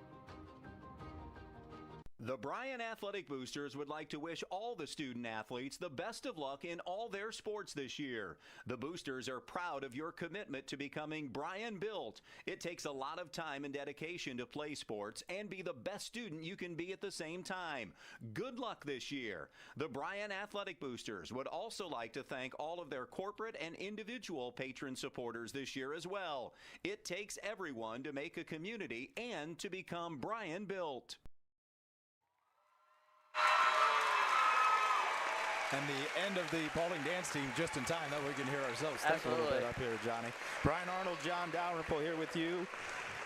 The Bryan Athletic Boosters would like to wish all the student athletes the best of luck in all their sports this year. The Boosters are proud of your commitment to becoming Bryan built. It takes a lot of time and dedication to play sports and be the best student you can be at the same time. Good luck this year. The Bryan Athletic Boosters would also like to thank all of their corporate and individual patron supporters this year as well. It takes everyone to make a community and to become Bryan built. And the end of the Paulding dance team just in time, that we can hear ourselves think a little bit up here, Johnny. Brian Arnold, John Dalrymple here with you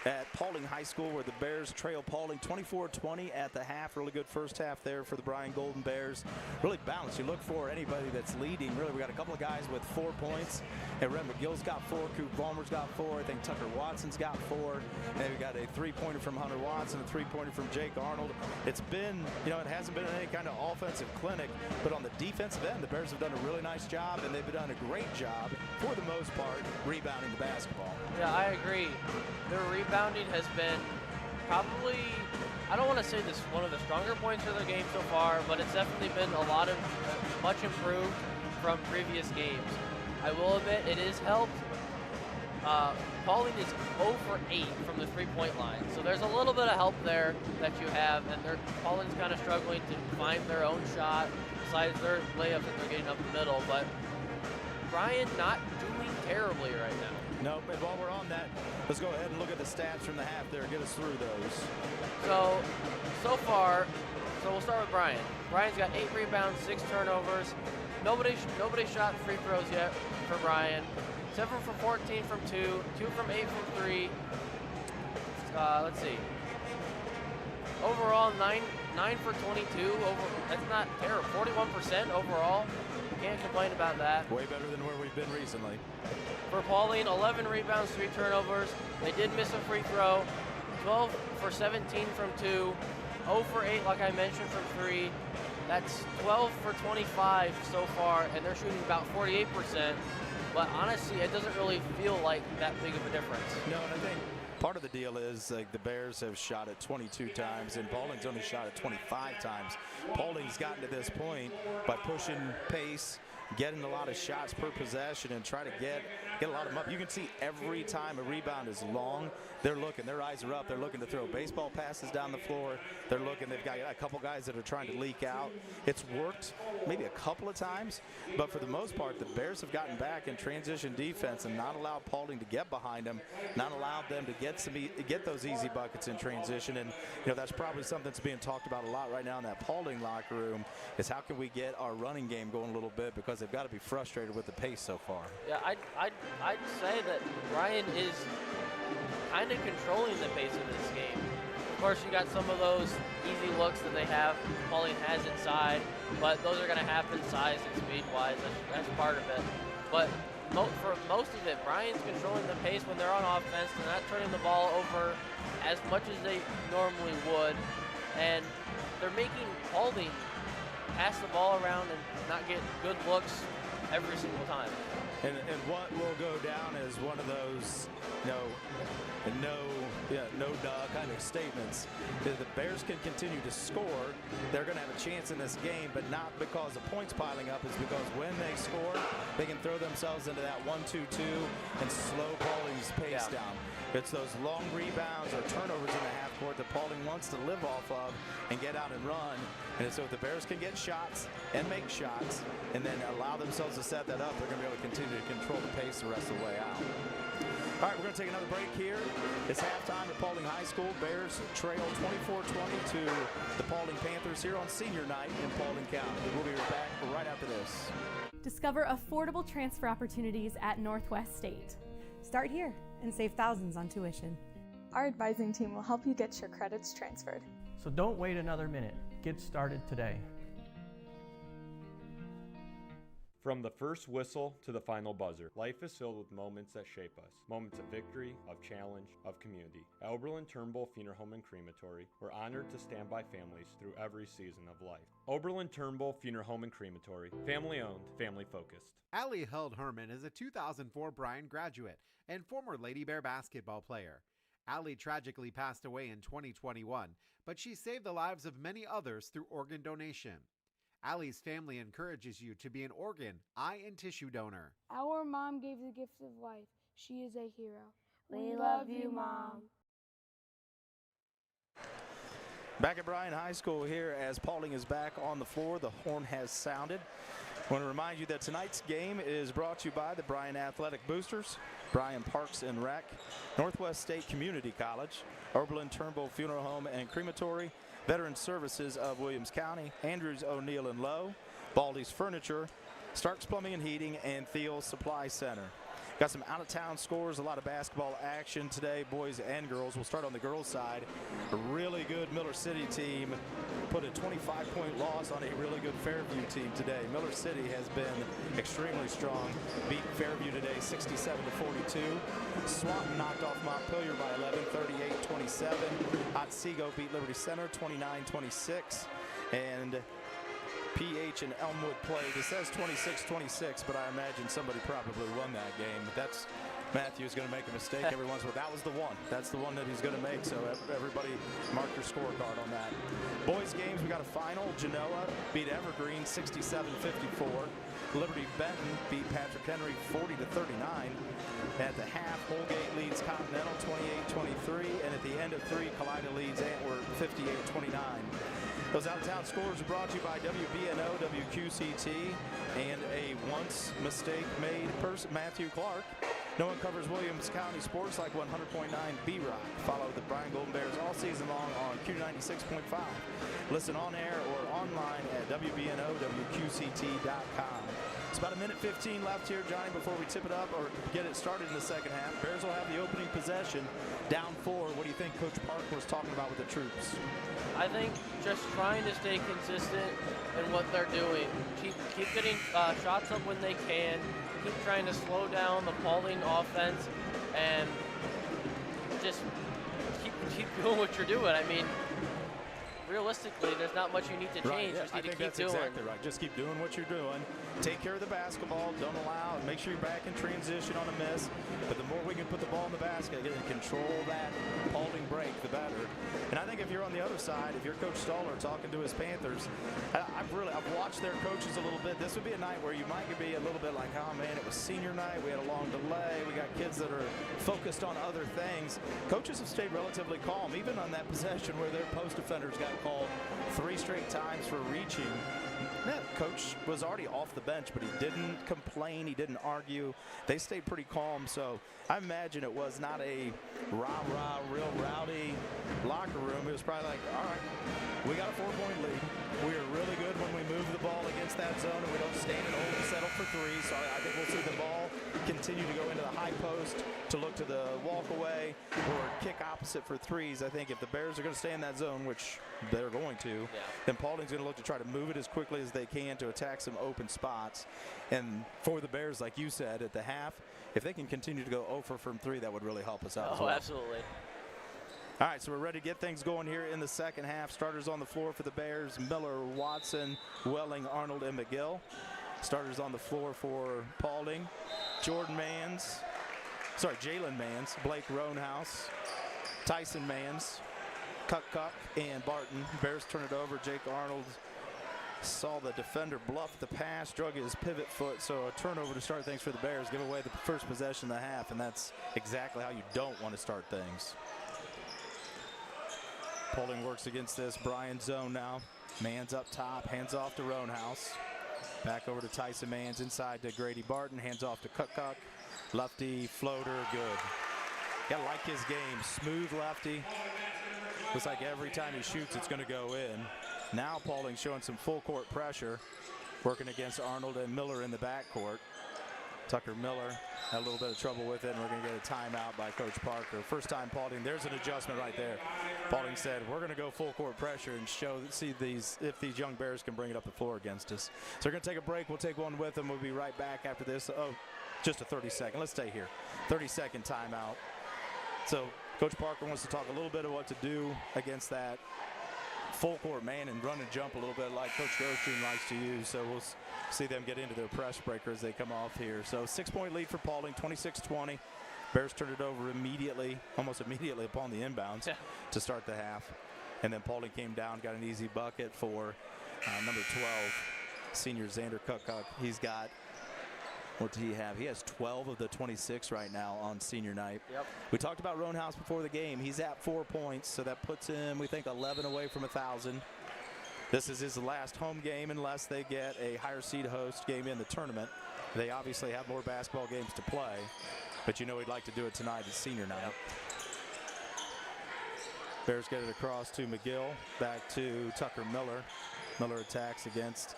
at Paulding High School, where the Bears trail Paulding 24-20 at the half. Really good first half there for the Bryan Golden Bears. Really balanced. You look for anybody that's leading. Really, we got a couple of guys with 4 points. And Red McGill's got 4. Coop Vollmer's got 4. I think Tucker Watson's got 4. And then we got a 3-pointer from Hunter Watson, a 3-pointer from Jake Arnold. It's been, it hasn't been any kind of offensive clinic, but on the defensive end, the Bears have done a really nice job, and they've done a great job, for the most part, rebounding the basketball. Yeah, I agree. Their rebounding has been probably, I don't want to say this one of the stronger points of their game so far, but it's definitely been much improved from previous games. I will admit it is helped. Paulding is 0 for 8 from the 3-point line, so there's a little bit of help there that you have, and Paulding's kind of struggling to find their own shot besides their layups that they're getting up the middle, but Bryan not doing terribly right now. No, but while we're on that, let's go ahead and look at the stats from the half there. Get us through those. So far, we'll start with Bryan. Bryan's got 8 rebounds, 6 turnovers. Nobody shot free throws yet for Bryan. 7 for 14 from 2, 2 from 8 from 3. Let's see. Overall, 9 for 22. That's not terrible. 41% overall. Can't complain about that. Way better than where we've been recently. For Paulding, 11 rebounds, 3 turnovers. They did miss a free throw. 12 for 17 from 2. 0 for 8, like I mentioned, from 3. That's 12 for 25 so far, and they're shooting about 48%. But honestly, it doesn't really feel like that big of a difference. No, and I think part of the deal is the Bears have shot it 22 times, and Paulding's only shot it 25 times. Paulding's gotten to this point by pushing pace getting a lot of shots per possession and try to get a lot of them up. You can see every time a rebound is long, they're looking, their eyes are up, they're looking to throw baseball passes down the floor, they're looking, they've got a couple guys that are trying to leak out. It's worked maybe a couple of times, but for the most part, the Bears have gotten back in transition defense and not allowed Paulding to get behind them, not allowed them to get those easy buckets in transition. And that's probably something that's being talked about a lot right now in that Paulding locker room, is how can we get our running game going a little bit, because they've got to be frustrated with the pace so far. Yeah, I'd say that Bryan is kind of controlling the pace of this game. Of course, you got some of those easy looks that they have, Paulding has inside, but those are going to happen size and speed-wise. That's part of it. But for most of it, Bryan's controlling the pace when they're on offense. They're not turning the ball over as much as they normally would, and they're making Paulding pass the ball around and not get good looks every single time. And what will go down as one of those no duh kind of statements. If the Bears can continue to score, they're going to have a chance in this game, but not because of points piling up. It's because when they score, they can throw themselves into that 1-2-2 and slow Paulding's pace down. It's those long rebounds or turnovers in the half court that Paulding wants to live off of and get out and run. And so if the Bears can get shots and make shots and then allow themselves to set that up, they're going to be able to continue to control the pace the rest of the way out. All right, we're going to take another break here. It's halftime at Paulding High School. Bears trail 24-20 to the Paulding Panthers here on senior night in Paulding County. We'll be back right after this. Discover affordable transfer opportunities at Northwest State. Start here and save thousands on tuition. Our advising team will help you get your credits transferred. So don't wait another minute. Get started today. From the first whistle to the final buzzer, life is filled with moments that shape us. Moments of victory, of challenge, of community. At Oberlin-Turnbull Funeral Home and Crematory, we're honored to stand by families through every season of life. Oberlin-Turnbull Funeral Home and Crematory, family owned, family focused. Allie Held Herman is a 2004 Bryan graduate and former Lady Bear basketball player. Allie tragically passed away in 2021, but she saved the lives of many others through organ donation. Allie's family encourages you to be an organ, eye, and tissue donor. Our mom gave the gift of life. She is a hero. We love you, Mom. Back at Bryan High School here as Paulding is back on the floor. The horn has sounded. I want to remind you that tonight's game is brought to you by the Bryan Athletic Boosters, Bryan Parks and Rec, Northwest State Community College, Oberlin-Turnbull Funeral Home and Crematory, Veteran Services of Williams County, Andrews O'Neill and Lowe, Baldy's Furniture, Starks Plumbing and Heating, and Thiel's Supply Center. Got some out-of-town scores, a lot of basketball action today, boys and girls. We'll start on the girls' side. A really good Miller City team put a 25-point loss on a really good Fairview team today. Miller City has been extremely strong. Beat Fairview today 67-42. Swanton knocked off Montpelier by 11, 38-27. Otsego beat Liberty Center 29-26. And PH and Elmwood played. It says 26-26, but I imagine somebody probably won that game. But that's Matthew's going to make a mistake every once in a while. That was the one. That's the one that he's going to make. So everybody mark your scorecard on that. Boys games, we got a final. Genoa beat Evergreen 67-54. Liberty Benton beat Patrick Henry 40-39. At the half, Holgate leads Continental 28-23, and at the end of three, Kalida leads Antwerp 58-29. Those out-of-town scores are brought to you by WBNO, WQCT, and a once mistake-made person, Matthew Clark. No one covers Williams County sports like 100.9 B-Rock. Follow the Bryan Golden Bears all season long on Q96.5. Listen on air or online at WBNO, WQCT.com. It's about a minute 15 left here, Johnny, before we tip it up or get it started in the second half. Bears will have the opening possession, down 4. What do you think Coach Park was talking about with the troops? I think just trying to stay consistent in what they're doing. Keep getting shots up when they can. Keep trying to slow down the Paulding offense and just keep doing what you're doing. I mean, realistically, there's not much you need to change. You just need to keep doing. Exactly right. Just keep doing what you're doing. Take care of the basketball. Don't allow. Make sure you're back in transition on a miss. But the more we can put the ball in the basket and control that Paulding break, the better. And I think if you're on the other side, if you're Coach Stoller talking to his Panthers, I've watched their coaches a little bit. This would be a night where you might be a little bit like, oh man, it was senior night. We had a long delay. We got kids that are focused on other things. Coaches have stayed relatively calm, even on that possession where their post defenders got called 3 straight times for reaching. That coach was already off the bench, but he didn't complain. He didn't argue. They stayed pretty calm. So I imagine it was not a rah-rah, real rowdy locker room. It was probably like, all right, we got a 4-point lead. We are really good when we move the ball against that zone and we don't stand and hold and settle for 3. So I think we'll see the ball continue to go into the high post to look to the walk away or kick opposite for 3s. I think if the Bears are going to stay in that zone, which they're going to, then Paulding's going to look to try to move it as quickly as they can to attack some open spots. And for the Bears, like you said, at the half, if they can continue to go 0 from 3, that would really help us out. Oh, absolutely. All right, so we're ready to get things going here in the second half. Starters on the floor for the Bears: Miller, Watson, Welling, Arnold, and McGill. Starters on the floor for Paulding: Jalen Mans, Blake Roanhouse, Tyson Mans, Cuck, and Barton. Bears turn it over. Jake Arnold saw the defender bluff the pass, drug his pivot foot, so a turnover to start things for the Bears. Give away the first possession of the half, and that's exactly how you don't want to start things. Paulding works against this. Bryan zone now. Mans up top, hands off to Roanhouse. Back over to Tyson Mans, inside to Grady Barton, hands off to Cuck. Lefty, floater, good. Gotta like his game. Smooth lefty. Looks like every time he shoots, it's gonna go in. Now Paulding showing some full court pressure, working against Arnold and Miller in the backcourt. Tucker Miller had a little bit of trouble with it, and we're going to get a timeout by Coach Parker. First time Paulding, there's an adjustment right there. Paulding said, we're going to go full court pressure and see if these young Bears can bring it up the floor against us. So we're going to take a break. We'll take one with them. We'll be right back after this. Oh, just a 30-second. Let's stay here. 30-second timeout. So Coach Parker wants to talk a little bit of what to do against that full court man and run and jump a little bit like Coach Grosjean likes to use. So we'll see them get into their press breaker as they come off here. So 6-point lead for Paulding, 26-20. Bears turned it over immediately, almost immediately upon the inbounds to start the half. And then Paulding came down, got an easy bucket for number 12, senior Xander Cuck. He's got, what did he have? He has 12 of the 26 right now on senior night. Yep. We talked about Roanhouse before the game. He's at 4 points, so that puts him, we think, 11 away from 1,000. This is his last home game unless they get a higher seed host game in the tournament. They obviously have more basketball games to play, but you know he'd like to do it tonight at senior night. Yep. Bears get it across to McGill, back to Tucker Miller. Miller attacks against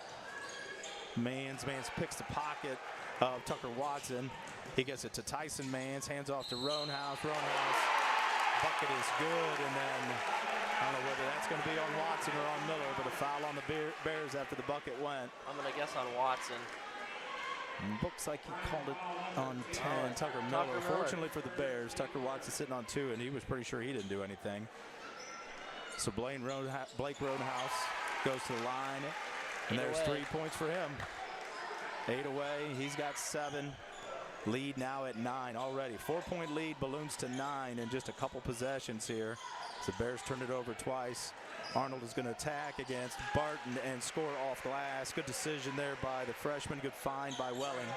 Mans. Mans picks the pocket of Tucker Watson. He gets it to Tyson Mans, hands off to Roanhouse. Roanhouse, bucket is good, and then I don't know whether that's going to be on Watson or on Miller, but a foul on the Bears after the bucket went. I'm going to guess on Watson. Looks like he called it on 10. Tucker Miller. Fortunately for the Bears, Tucker Watson sitting on 2, and he was pretty sure he didn't do anything. So Blake Roanhouse goes to the line, and there's 3 points for him. 8 away. He's got 7. Lead now at 9 already. 4-point lead balloons to 9 in just a couple possessions here. So the Bears turned it over twice. Arnold is going to attack against Barton and score off glass. Good decision there by the freshman. Good find by Welling.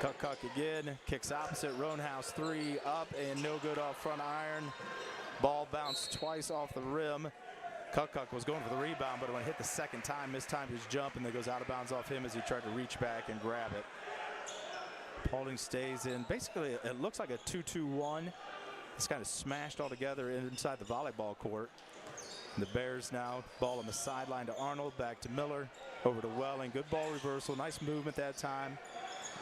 Cuck again. Kicks opposite. Roanhouse 3 up and no good off front iron. Ball bounced twice off the rim. Cuck was going for the rebound, but when it hit the second time, mistimed his jump, and then goes out of bounds off him as he tried to reach back and grab it. Paulding stays in. Basically, it looks like a 2-2-1. It's kind of smashed all together inside the volleyball court. And the Bears now ball on the sideline to Arnold, back to Miller, over to Welling. Good ball reversal, nice movement that time.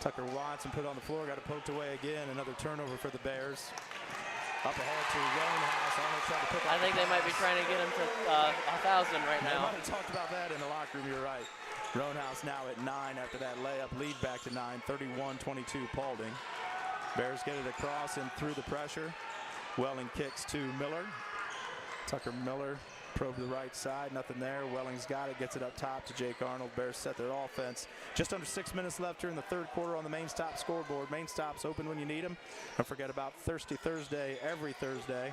Tucker Watson put it on the floor, got it poked away again. Another turnover for the Bears. Up ahead to Roanhouse. Arnold tried to pick up. I think they might be trying to get him to 1,000 right now. They might have talked about that in the locker room. You're right. Roanhouse now at 9 after that layup. Lead back to 9. 31-22 Paulding. Bears get it across and through the pressure. Welling kicks to Miller. Tucker Miller probed the right side, nothing there. Welling's got it, gets it up top to Jake Arnold. Bears set their offense. Just under 6 minutes left here in the third quarter on the Main Stop scoreboard. Main Stop's open when you need them. Don't forget about Thirsty Thursday every Thursday.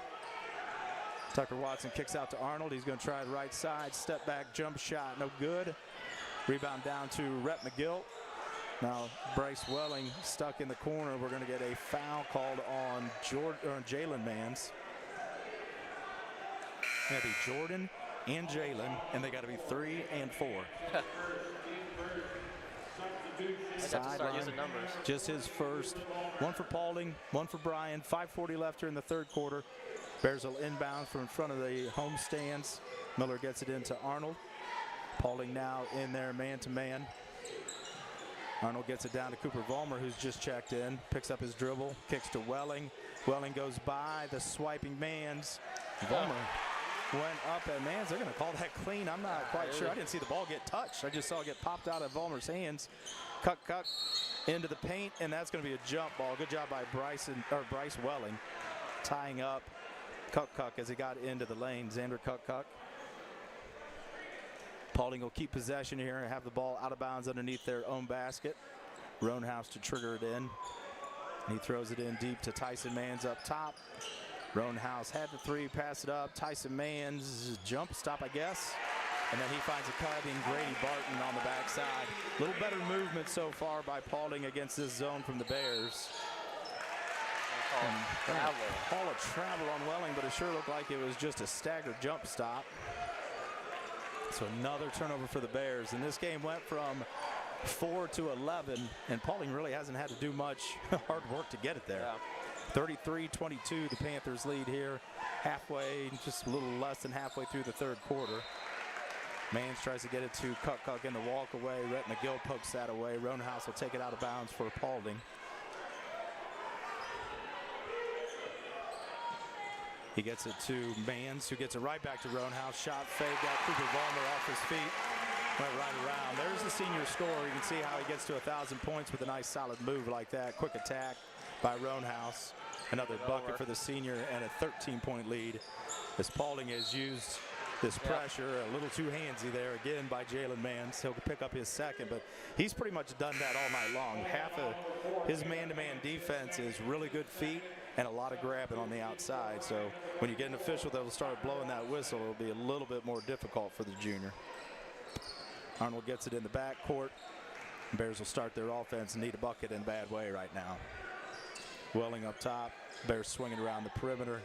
Tucker Watson kicks out to Arnold. He's going to try the right side. Step back jump shot, no good. Rebound down to Rhett McGill. Now Bryce Welling stuck in the corner. We're going to get a foul called on Jalen Mans. It's going to be Jordan and Jalen, and they got to be 3 and 4. I got to start using numbers. Just his first. One for Paulding, one for Bryan. 5:40 left here in the third quarter. Bears will inbound from in front of the home stands. Miller gets it into Arnold. Paulding now in there man-to-man. Arnold gets it down to Cooper Vollmer, who's just checked in. Picks up his dribble, kicks to Welling. Welling goes by the swiping Mans. Vollmer went up at Mans. They're going to call that clean. I'm not quite sure. I didn't see the ball get touched. I just saw it get popped out of Vollmer's hands. Cuck into the paint, and that's going to be a jump ball. Good job by Bryce Welling, tying up Cuck as he got into the lane. Xander Cuck. Paulding will keep possession here and have the ball out of bounds underneath their own basket. Roanhouse to trigger it in. He throws it in deep to Tyson Mans up top. Roanhouse had the three, pass it up. Tyson Mans jump stop, I guess. And then he finds a cut in Grady Barton on the backside. A little better movement so far by Paulding against this zone from the Bears. Call a travel on Welling, but it sure looked like it was just a staggered jump stop. So another turnover for the Bears. And this game went from 4 to 11, and Paulding really hasn't had to do much hard work to get it there. 33-22, the Panthers lead here. Halfway, just a little less than halfway through the third quarter. Mans tries to get it to Cuck in the walk away. Rhett McGill pokes that away. Roanhouse will take it out of bounds for Paulding. He gets it to Mans, who gets it right back to Roanhouse. Shot fake, got Cooper Vollmer off his feet. Went right around. There's the senior score. You can see how he gets to 1,000 points with a nice solid move like that. Quick attack by Roanhouse. Another bucket for the senior and a 13-point lead as Paulding has used this pressure. A little too handsy there again by Jalen Mans. He'll pick up his second, but he's pretty much done that all night long. Half of his man-to-man defense is really good feet and a lot of grabbing on the outside. So when you get an official that will start blowing that whistle, it'll be a little bit more difficult for the junior. Arnold gets it in the backcourt. Bears will start their offense and need a bucket in a bad way right now. Welling up top. Bears swinging around the perimeter.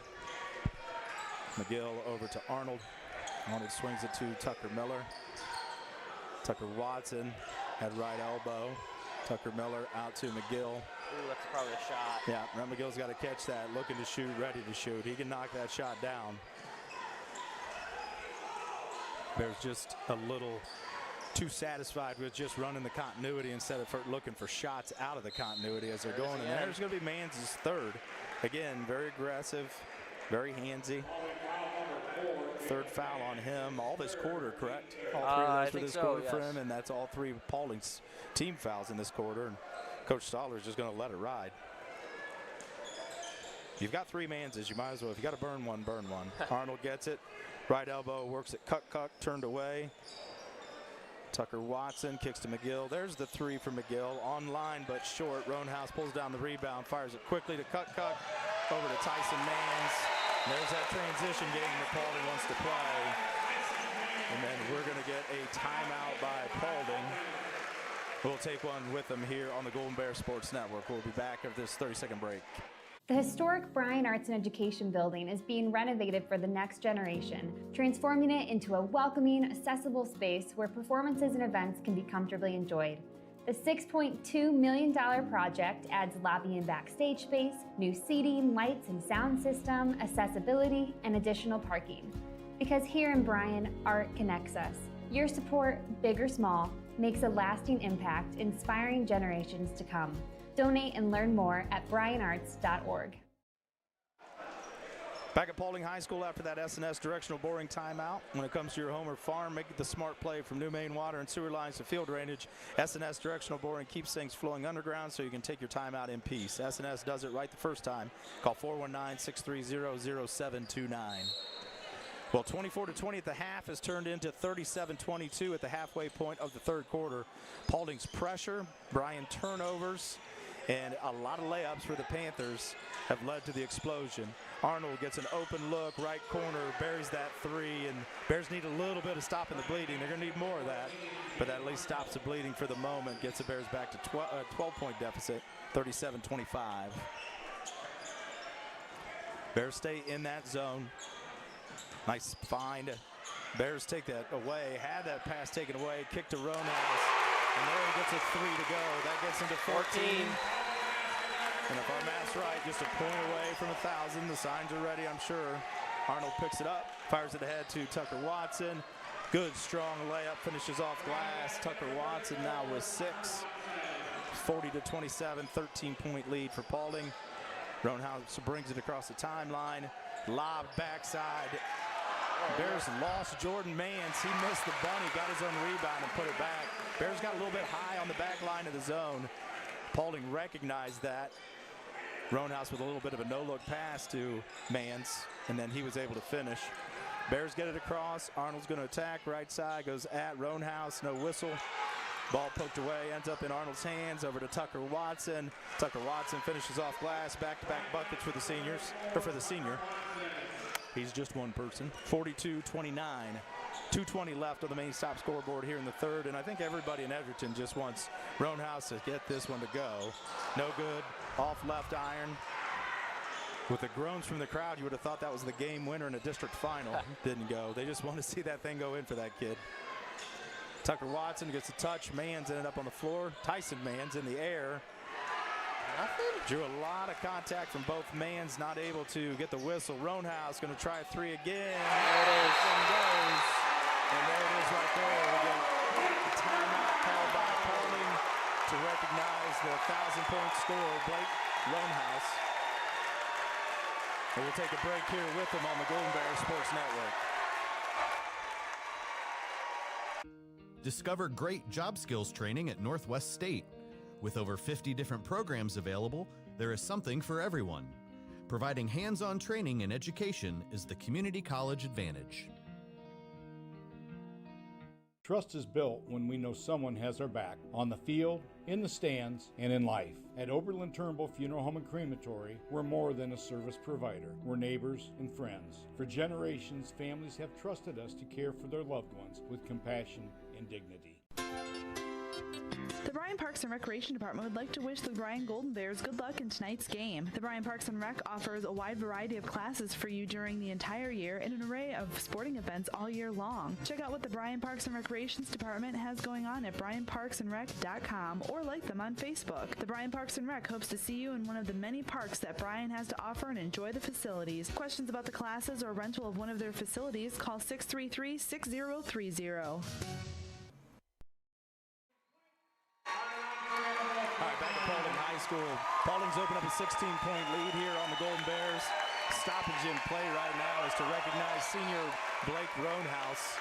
McGill over to Arnold. Arnold swings it to Tucker Miller. Tucker Watson at right elbow. Tucker Miller out to McGill. Ooh, that's probably a shot. Yeah, Brent McGill's got to catch that, looking to shoot, ready to shoot. He can knock that shot down. Bears just a little too satisfied with just running the continuity instead of looking for shots out of the continuity as they're going. And there's going to be Mans' third. Again, very aggressive, very handsy. Third foul on him all this quarter, correct? All three of those for this quarter for him, and that's all three of Paulding's team fouls in this quarter. And Coach Stahler is just going to let it ride. You've got three Manses. You might as well. If you got to burn one, burn one. Arnold gets it. Right elbow works at Cuck, turned away. Tucker Watson kicks to McGill. There's the three for McGill. On line but short. Roanhouse pulls down the rebound, fires it quickly to Cuck. Over to Tyson Mans. There's that transition game that Paulding wants to play. And then we're going to get a timeout by Paulding. We'll take one with them here on the Golden Bear Sports Network. We'll be back after this 30-second break. The historic Bryan Arts and Education building is being renovated for the next generation, transforming it into a welcoming, accessible space where performances and events can be comfortably enjoyed. The $6.2 million project adds lobby and backstage space, new seating, lights and sound system, accessibility, and additional parking. Because here in Bryan, art connects us. Your support, big or small, makes a lasting impact, inspiring generations to come. Donate and learn more at bryanarts.org. Back at Paulding High School after that S&S directional boring timeout. When it comes to your home or farm, make the smart play from new main water and sewer lines to field drainage. S&S directional boring keeps things flowing underground so you can take your time out in peace. S&S does it right the first time. Call 419-630-0729. Well, 24-20 at the half has turned into 37-22 at the halfway point of the third quarter. Paulding's pressure, Bryan turnovers, and a lot of layups for the Panthers have led to the explosion. Arnold gets an open look, right corner, buries that three, and Bears need a little bit of stopping the bleeding. They're going to need more of that, but that at least stops the bleeding for the moment, gets the Bears back to 12-point deficit, 37-25. Bears stay in that zone. Nice find. Bears take that away, had that pass taken away, kick to Ronhouse, and there he gets a three to go. That gets into 14. And if our math's right, just a point away from 1,000. The signs are ready, I'm sure. Arnold picks it up, fires it ahead to Tucker Watson. Good, strong layup, finishes off glass. Tucker Watson now with 6. 40-27, 13-point lead for Paulding. Ronhouse brings it across the timeline. Lob backside. Bears lost Jordan Mans. He missed the bunny, got his own rebound and put it back. Bears got a little bit high on the back line of the zone. Paulding recognized that. Ronhouse with a little bit of a no-look pass to Mans, and then he was able to finish. Bears get it across. Arnold's going to attack. Right side goes at Ronhouse. No whistle. Ball poked away, ends up in Arnold's hands, over to Tucker Watson. Tucker Watson finishes off glass. Back-to-back buckets for the seniors, or for the senior. He's just one person. 42-29. 2:20 left on the main stop scoreboard here in the third, and I think everybody in Edgerton just wants Ronhouse to get this one to go. No good. Off left iron. With the groans from the crowd, you would have thought that was the game winner in a district final. Didn't go. They just want to see that thing go in for that kid. Tucker Watson gets a touch. Mans ended up on the floor. Tyson Mans in the air. Drew a lot of contact from both Mans, not able to get the whistle. Ronhouse going to try a three again. There it is. And there it is right there. We get a timeout called by Paulding to recognize the 1,000-point scorer, Blake Ronhouse. And we'll take a break here with him on the Golden Bears Sports Network. Discover great job skills training at Northwest State. With over 50 different programs available, there is something for everyone. Providing hands-on training and education is the community college advantage. Trust is built when we know someone has our back, on the field, in the stands, and in life. At Oberlin-Turnbull Funeral Home and Crematory, we're more than a service provider. We're neighbors and friends. For generations, families have trusted us to care for their loved ones with compassion and dignity. The Bryan Parks and Recreation Department would like to wish the Bryan Golden Bears good luck in tonight's game. The Bryan Parks and Rec offers a wide variety of classes for you during the entire year and an array of sporting events all year long. Check out what the Bryan Parks and Recreations Department has going on at bryanparksandrec.com or like them on Facebook. The Bryan Parks and Rec hopes to see you in one of the many parks that Bryan has to offer and enjoy the facilities. Questions about the classes or rental of one of their facilities, call 633-6030. Paulding's opened up a 16-point lead here on the Golden Bears. Stoppage in play right now is to recognize senior Blake Ronhouse.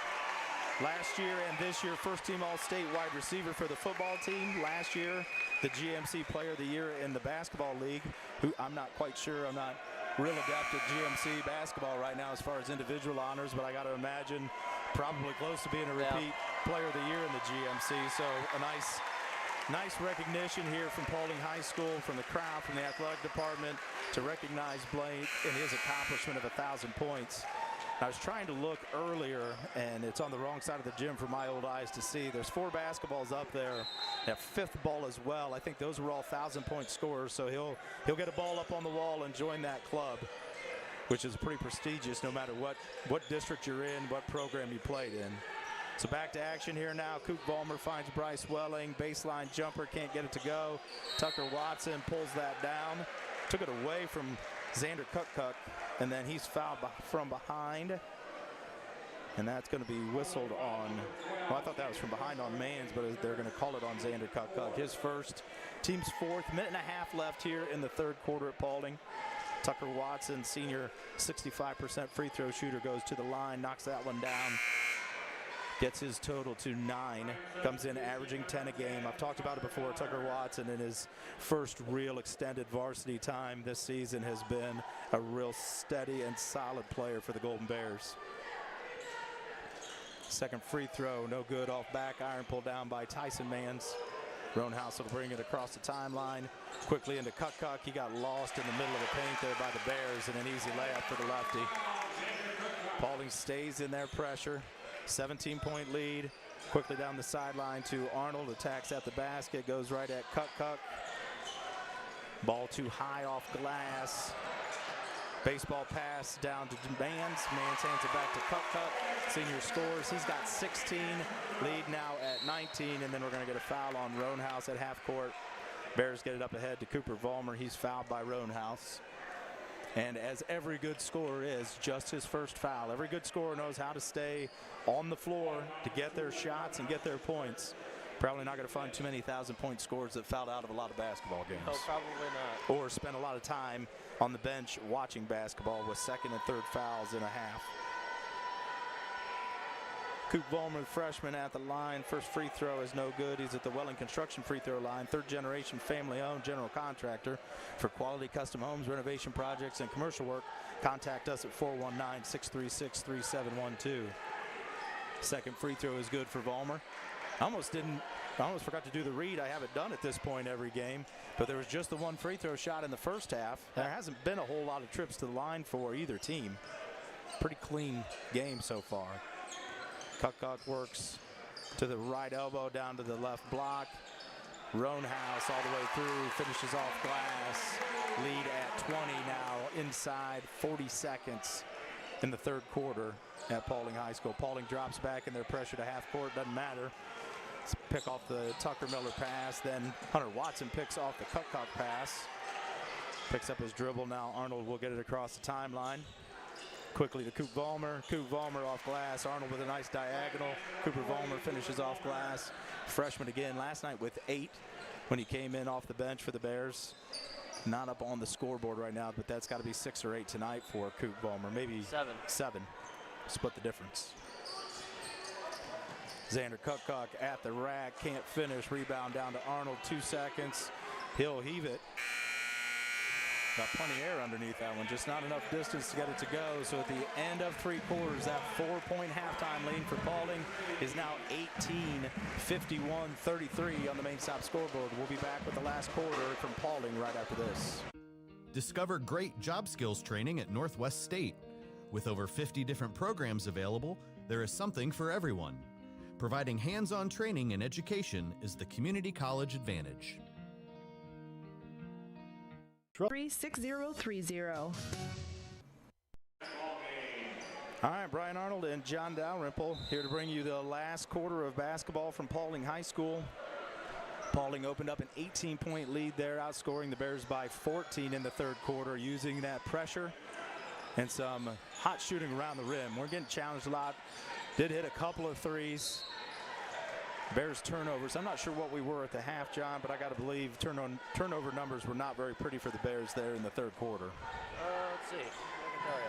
Last year and this year, first-team All-State wide receiver for the football team. Last year, the GMC Player of the Year in the basketball league, who I'm not quite sure. I'm not real adept at GMC basketball right now as far as individual honors, but I got to imagine probably close to being a repeat Player of the Year in the GMC. So a nice recognition here from Paulding High School, from the crowd, from the athletic department, to recognize Blake and his accomplishment of 1,000 points. I was trying to look earlier, and it's on the wrong side of the gym for my old eyes to see. There's 4 basketballs up there, a 5th ball as well. I think those were all 1,000-point scorers, so he'll get a ball up on the wall and join that club, which is pretty prestigious no matter what district you're in, what program you played in. So back to action here now. Coop Vollmer finds Bryce Welling. Baseline jumper, can't get it to go. Tucker Watson pulls that down. Took it away from Xander Kukuk, and then he's fouled from behind. And that's going to be whistled on. Well, I thought that was from behind on Mans, but they're going to call it on Xander Kukuk. His first, team's 4th. Minute and a half left here in the third quarter at Paulding. Tucker Watson, senior 65% free throw shooter, goes to the line, knocks that one down. Gets his total to 9, comes in averaging 10 a game. I've talked about it before. Tucker Watson, in his first real extended varsity time this season, has been a real steady and solid player for the Golden Bears. Second free throw, no good, off back iron, pulled down by Tyson Mans. Roanhouse will bring it across the timeline, quickly into Cuck. He got lost in the middle of the paint there by the Bears, and an easy layup for the lefty. Paulding stays in their pressure, 17-point lead. Quickly down the sideline to Arnold, attacks at the basket, goes right at Cuck. Ball too high off glass. Baseball pass down to Mans. Mans hands it back to Cuck. Senior scores. He's got 16. Lead now at 19. And then we're going to get a foul on Roanhouse at half court. Bears get it up ahead to Cooper Vollmer. He's fouled by Roanhouse. And as every good scorer is, just his first foul. Every good scorer knows how to stay on the floor to get their shots and get their points. Probably not going to find too many 1,000-point scores that fouled out of a lot of basketball games. No, probably not. Or spent a lot of time on the bench watching basketball with second and third fouls in a half. Coop Vollmer, the freshman, at the line. First free throw is no good. He's at the Welling Construction free throw line. Third-generation family-owned general contractor for quality custom homes, renovation projects, and commercial work. Contact us at 419-636-3712. Second free throw is good for Vollmer. I almost forgot to do the read. I have it done at this point every game, but there was just the one free throw shot in the first half. There hasn't been a whole lot of trips to the line for either team. Pretty clean game so far. Cuck works to the right elbow, down to the left block. Roanhouse all the way through, finishes off glass. Lead at 20 now, inside 40 seconds in the third quarter at Paulding High School. Paulding drops back in their pressure to half court, doesn't matter. Let's pick off the Tucker Miller pass, then Hunter Watson picks off the Cuck pass. Picks up his dribble, now Arnold will get it across the timeline. Quickly to Coop Vollmer. Coop Vollmer off glass. Arnold with a nice diagonal. Cooper Vollmer finishes off glass. Freshman again last night with 8 when he came in off the bench for the Bears. Not up on the scoreboard right now, but that's got to be 6 or 8 tonight for Coop Vollmer. Maybe 7. Split the difference. Xander Cuck at the rack. Can't finish. Rebound down to Arnold. 2 seconds. He'll heave it. Got plenty of air underneath that one, just not enough distance to get it to go. So at the end of 3 quarters, that 4-point halftime lead for Paulding is now 18-51-33 on the main stop scoreboard. We'll be back with the last quarter from Paulding right after this. Discover great job skills training at Northwest State. With over 50 different programs available, there is something for everyone. Providing hands-on training and education is the community college advantage. 36030. All right, Brian Arnold and John Dalrymple here to bring you the last quarter of basketball from Paulding High School. Paulding opened up an 18-point lead there, outscoring the Bears by 14 in the third quarter, using that pressure and some hot shooting around the rim. We're getting challenged a lot. Did hit a couple of threes. Bears turnovers. I'm not sure what we were at the half, John, but I got to believe turnover numbers were not very pretty for the Bears there in the third quarter. Let's see. I can tell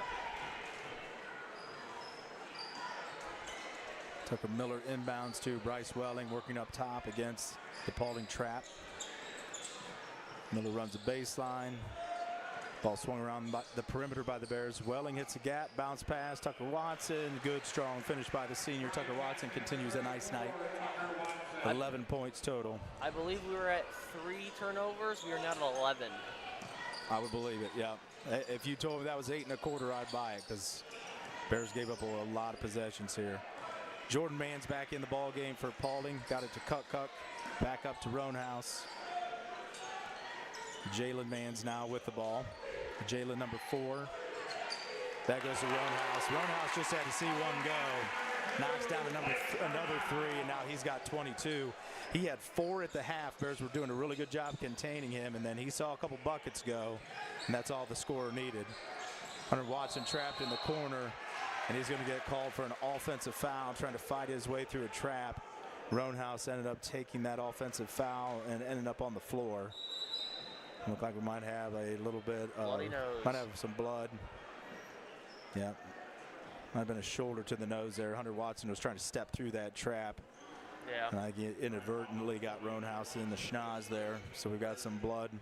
you. Tucker Miller inbounds to Bryce Welling, working up top against the Paulding trap. Miller runs a baseline. Ball swung around the perimeter by the Bears. Welling hits a gap, bounce pass. Tucker Watson, good strong finish by the senior. Tucker Watson continues a nice night. 11 points total. I believe we were at 3 turnovers. We are now at 11. I would believe it, yeah. If you told me that was 8 1/4, I'd buy it, because Bears gave up a lot of possessions here. Jordan Mann's back in the ball game for Paulding. Got it to Cuck. Back up to Roanhouse. Jalen Mann's now with the ball. Jalen number 4. That goes to Roanhouse. Roanhouse just had to see one go. Knocks down another 3, and now he's got 22. He had 4 at the half. Bears were doing a really good job containing him, and then he saw a couple buckets go, and that's all the scorer needed. Hunter Watson trapped in the corner, and he's going to get called for an offensive foul, trying to fight his way through a trap. Roanhouse ended up taking that offensive foul and ended up on the floor. Look like we might have a little bit of, might have some blood. Yeah, might have been a shoulder to the nose there. Hunter Watson was trying to step through that trap. Yeah. And I inadvertently got Roanhouse in the schnoz there. So we've got some blood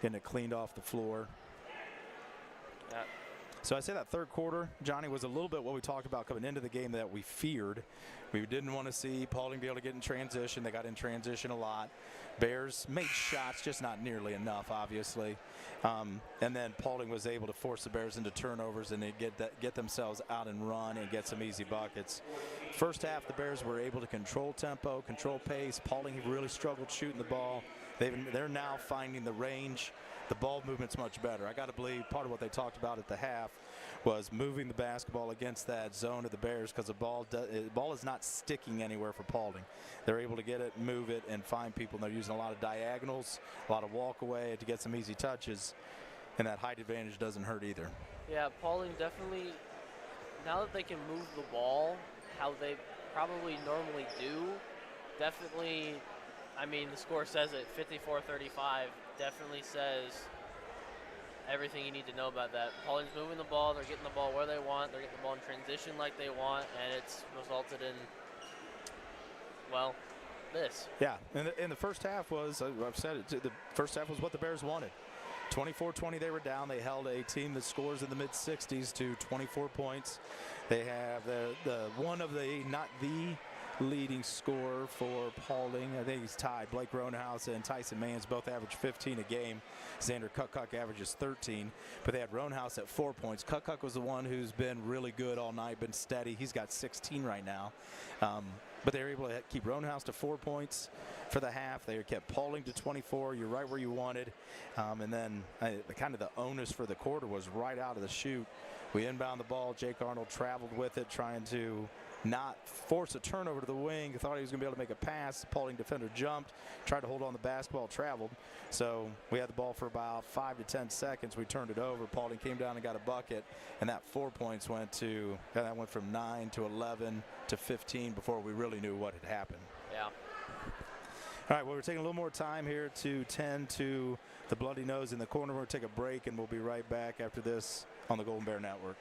getting it cleaned off the floor. Yeah. So I say that third quarter, Johnny, was a little bit what we talked about coming into the game that we feared. We didn't want to see Paulding be able to get in transition. They got in transition a lot. Bears made shots, just not nearly enough, obviously. And then Paulding was able to force the Bears into turnovers and get themselves out and run and get some easy buckets. First half, the Bears were able to control tempo, control pace. Paulding really struggled shooting the ball. They're now finding the range. The ball movement's much better. I got to believe part of what they talked about at the half was moving the basketball against that zone of the Bears, because the ball is not sticking anywhere for Paulding. They're able to get it, move it, and find people. And they're using a lot of diagonals, a lot of walk away to get some easy touches, and that height advantage doesn't hurt either. Yeah, Paulding definitely, now that they can move the ball how they probably normally do, definitely, I mean, the score says it, 54-35, definitely says everything you need to know about that. Paulding's moving the ball, they're getting the ball where they want, they're getting the ball in transition like they want, and it's resulted in, well, this. Yeah, and the first half was, I've said it, the first half was what the Bears wanted. 24-20 they were down. They held a team that scores in the mid-60s to 24 points. They have the one of the, not the leading scorer for Paulding. I think he's tied. Blake Roanhouse and Tyson Mans both average 15 a game. Xander Kukuk averages 13. But they had Roanhouse at 4 points. Kukuk was the one who's been really good all night, been steady. He's got 16 right now. But they were able to keep Roanhouse to 4 points for the half. They kept Paulding to 24. You're right where you wanted. And then kind of the onus for the quarter was right out of the chute. We inbound the ball. Jake Arnold traveled with it, trying to not force a turnover to the wing. Thought he was going to be able to make a pass. Paulding defender jumped, tried to hold on the basketball, traveled. So we had the ball for about 5 to 10 seconds. We turned it over. Paulding came down and got a bucket, and that 4 points went from 9 to 11 to 15 before we really knew what had happened. Yeah. All right, well, we're taking a little more time here to tend to the bloody nose in the corner. We're going to take a break, and we'll be right back after this on the Golden Bear Network.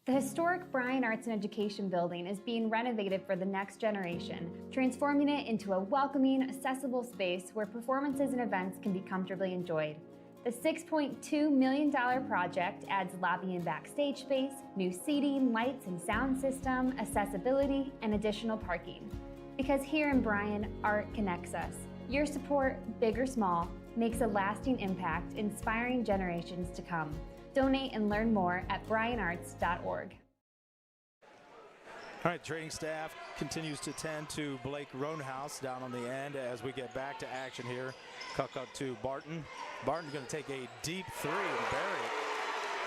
The historic Bryan Arts and Education building is being renovated for the next generation, transforming it into a welcoming, accessible space where performances and events can be comfortably enjoyed. The $6.2 million project adds lobby and backstage space, new seating, lights and sound system, accessibility, and additional parking. Because here in Bryan, art connects us. Your support, big or small, makes a lasting impact, inspiring generations to come. Donate and learn more at bryanarts.org. All right, training staff continues to tend to Blake Roanhouse down on the end as we get back to action here. Kukuk to Barton. Barton's going to take a deep three and bury it.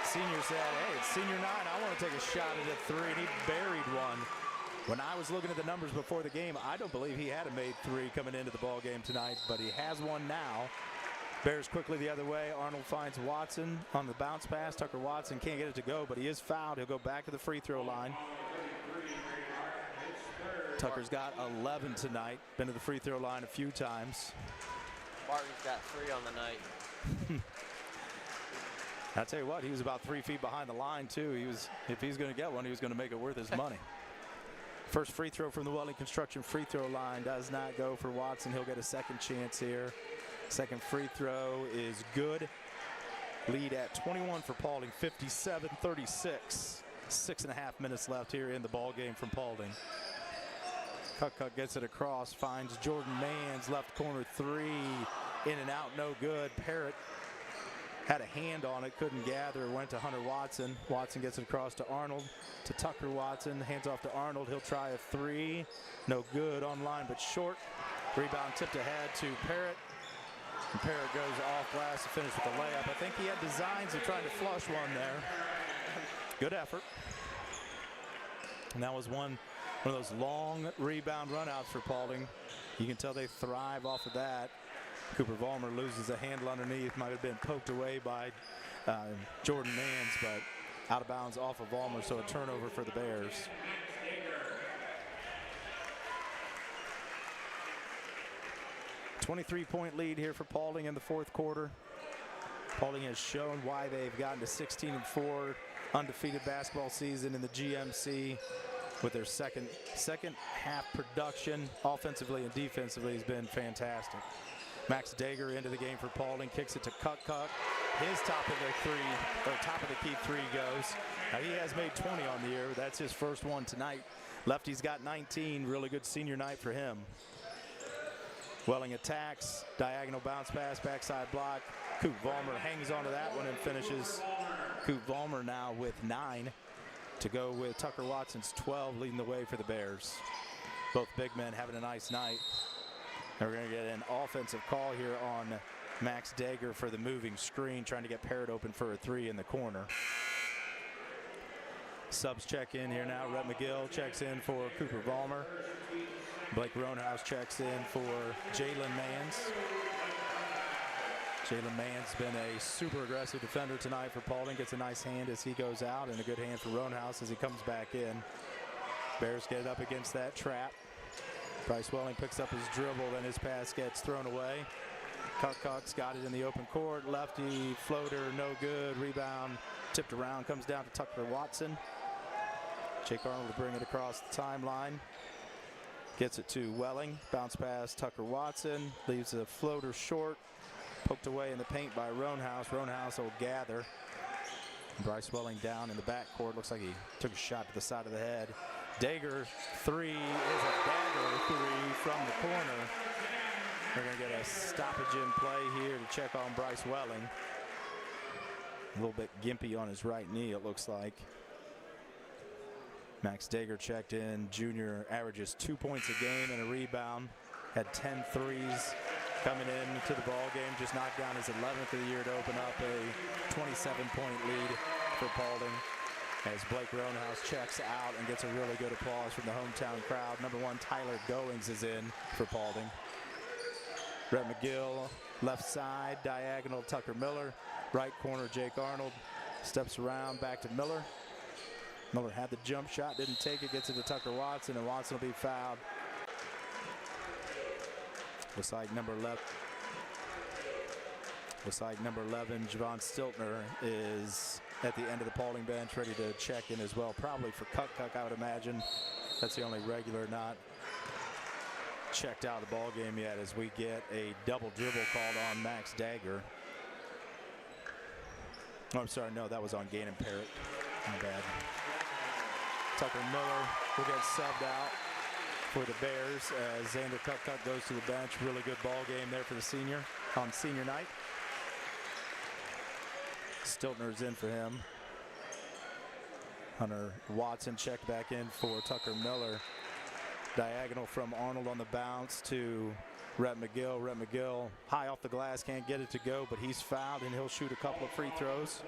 Senior said, hey, it's senior night. I want to take a shot at a three, and he buried one. When I was looking at the numbers before the game, I don't believe he had a made three coming into the ball game tonight, but he has one now. Bears quickly the other way. Arnold finds Watson on the bounce pass. Tucker Watson can't get it to go, but he is fouled. He'll go back to the free throw line. Tucker's got 11 tonight. Been to the free throw line a few times. Barton's got 3 on the night. I tell you what, he was about 3 feet behind the line too. If he's going to get one, he was going to make it worth his money. First free throw from the Welding Construction free throw line does not go for Watson. He'll get a second chance here. Second free throw is good. Lead at 21 for Paulding, 57-36. 6.5 minutes left here in the ball game from Paulding. Kukuk gets it across, finds Jordan Mans, left corner three, in and out, no good. Parrott had a hand on it, couldn't gather, went to Hunter Watson. Watson gets it across to Arnold, to Tucker Watson, hands off to Arnold. He'll try a three, no good, on line but short. Rebound tipped ahead to Parrott. And Parrott goes off glass to finish with a layup. I think he had designs of trying to flush one there. Good effort. And that was one of those long rebound runouts for Paulding. You can tell they thrive off of that. Cooper Vollmer loses a handle underneath. Might have been poked away by Jordan Mans, but out of bounds off of Vollmer, so a turnover for the Bears. A 23-point lead here for Paulding in the fourth quarter. Paulding has shown why they've gotten to 16-4 undefeated basketball season in the GMC with their second half production. Offensively and defensively has been fantastic. Max Dager into the game for Paulding, kicks it to Kukuk. his top of the key three goes. Now he has made 20 on the year. That's his first one tonight. Lefty's got 19. Really good senior night for him. Welling attacks, diagonal bounce pass, backside block. Coop Vollmer hangs onto that one and finishes. Coop Vollmer now with 9 to go with Tucker Watson's 12, leading the way for the Bears. Both big men having a nice night. And we're going to get an offensive call here on Max Dager for the moving screen, trying to get Parrott open for a 3 in the corner. Subs check in here now. Rhett McGill checks in for Cooper Vollmer. Blake Roanhouse checks in for Jalen Manns. Jalen Manns been a super aggressive defender tonight for Paulding. Gets a nice hand as he goes out, and a good hand for Roanhouse as he comes back in. Bears get it up against that trap. Bryce Welling picks up his dribble, then his pass gets thrown away. Cook's got it in the open court. Lefty floater, no good. Rebound tipped around, comes down to Tucker Watson. Jake Arnold to bring it across the timeline. Gets it to Welling. Bounce pass, Tucker Watson. Leaves a floater short. Poked away in the paint by Roanhouse. Roanhouse will gather. Bryce Welling down in the backcourt. Looks like he took a shot to the side of the head. Dager 3 is a dagger 3 from the corner. They're going to get a stoppage in play here to check on Bryce Welling. A little bit gimpy on his right knee, it looks like. Max Dager checked in. Junior averages 2 points a game and a rebound. Had 10 threes coming into the ball game. Just knocked down his 11th of the year to open up a 27-point lead for Paulding. As Blake Roanhouse checks out and gets a really good applause from the hometown crowd. Number 1, Tyler Goings is in for Paulding. Rhett McGill, left side, diagonal, Tucker Miller. Right corner, Jake Arnold. Steps around, back to Miller. Miller had the jump shot, didn't take it, gets it to Tucker Watson, and Watson will be fouled. Looks like number 11, Javon Stiltner is at the end of the Paulding bench, ready to check in as well. Probably for Cook, I would imagine. That's the only regular not checked out of the ball game yet, as we get a double dribble called on Max Dager. Oh, I'm sorry, no, that was on Gannon Parrott. My bad. Tucker Miller will get subbed out for the Bears as Xander Cook goes to the bench. Really good ball game there for the senior on senior night. Stiltner's in for him. Hunter Watson checked back in for Tucker Miller. Diagonal from Arnold on the bounce to Rhett McGill. Rhett McGill high off the glass, can't get it to go, but he's fouled and he'll shoot a couple of free throws.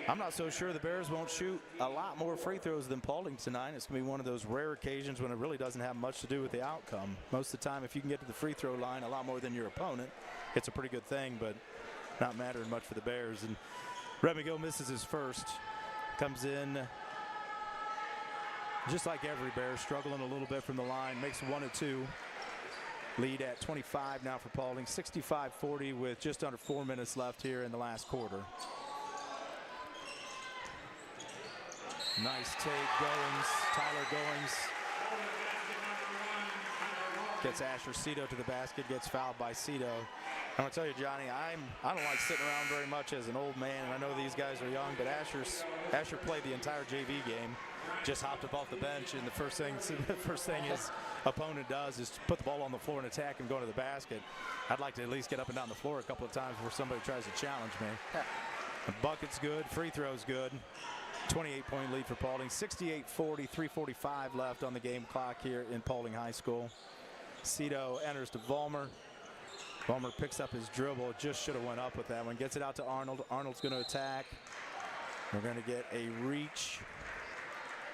I'm not so sure the Bears won't shoot a lot more free throws than Paulding tonight. It's going to be one of those rare occasions when it really doesn't have much to do with the outcome. Most of the time, if you can get to the free throw line a lot more than your opponent, it's a pretty good thing, but not mattering much for the Bears. And Rhett McGill misses his first. Comes in just like every Bear, struggling a little bit from the line. Makes 1 of 2. Lead at 25 now for Paulding. 65-40 with just under 4 minutes left here in the last quarter. Nice take, Goings, Tyler Goings. Gets Asher Cito to the basket, gets fouled by Cito. I'm gonna tell you, Johnny, I don't like sitting around very much as an old man, and I know these guys are young, but Asher played the entire JV game, just hopped up off the bench, and the first thing his opponent does is put the ball on the floor and attack and go to the basket. I'd like to at least get up and down the floor a couple of times before somebody tries to challenge me. The bucket's good, free throw's good. 28-point lead for Paulding. 68-40, 3:45 left on the game clock here in Paulding High School. Cito enters to Vollmer. Vollmer picks up his dribble. Just should have went up with that one. Gets it out to Arnold. Arnold's going to attack. We're going to get a reach.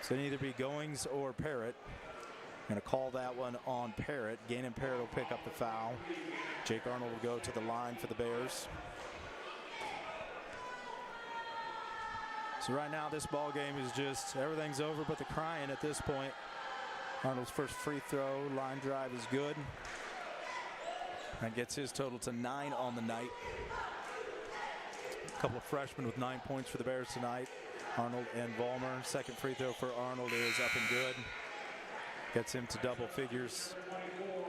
So it'll either be Goings or Parrott. Going to call that one on Parrott. Gannon Parrott will pick up the foul. Jake Arnold will go to the line for the Bears. So right now this ball game is just everything's over but the crying at this point. Arnold's first free throw line drive is good. That gets his total to 9 on the night. A couple of freshmen with 9 points for the Bears tonight. Arnold and Vollmer. Second free throw for Arnold is up and good. Gets him to double figures.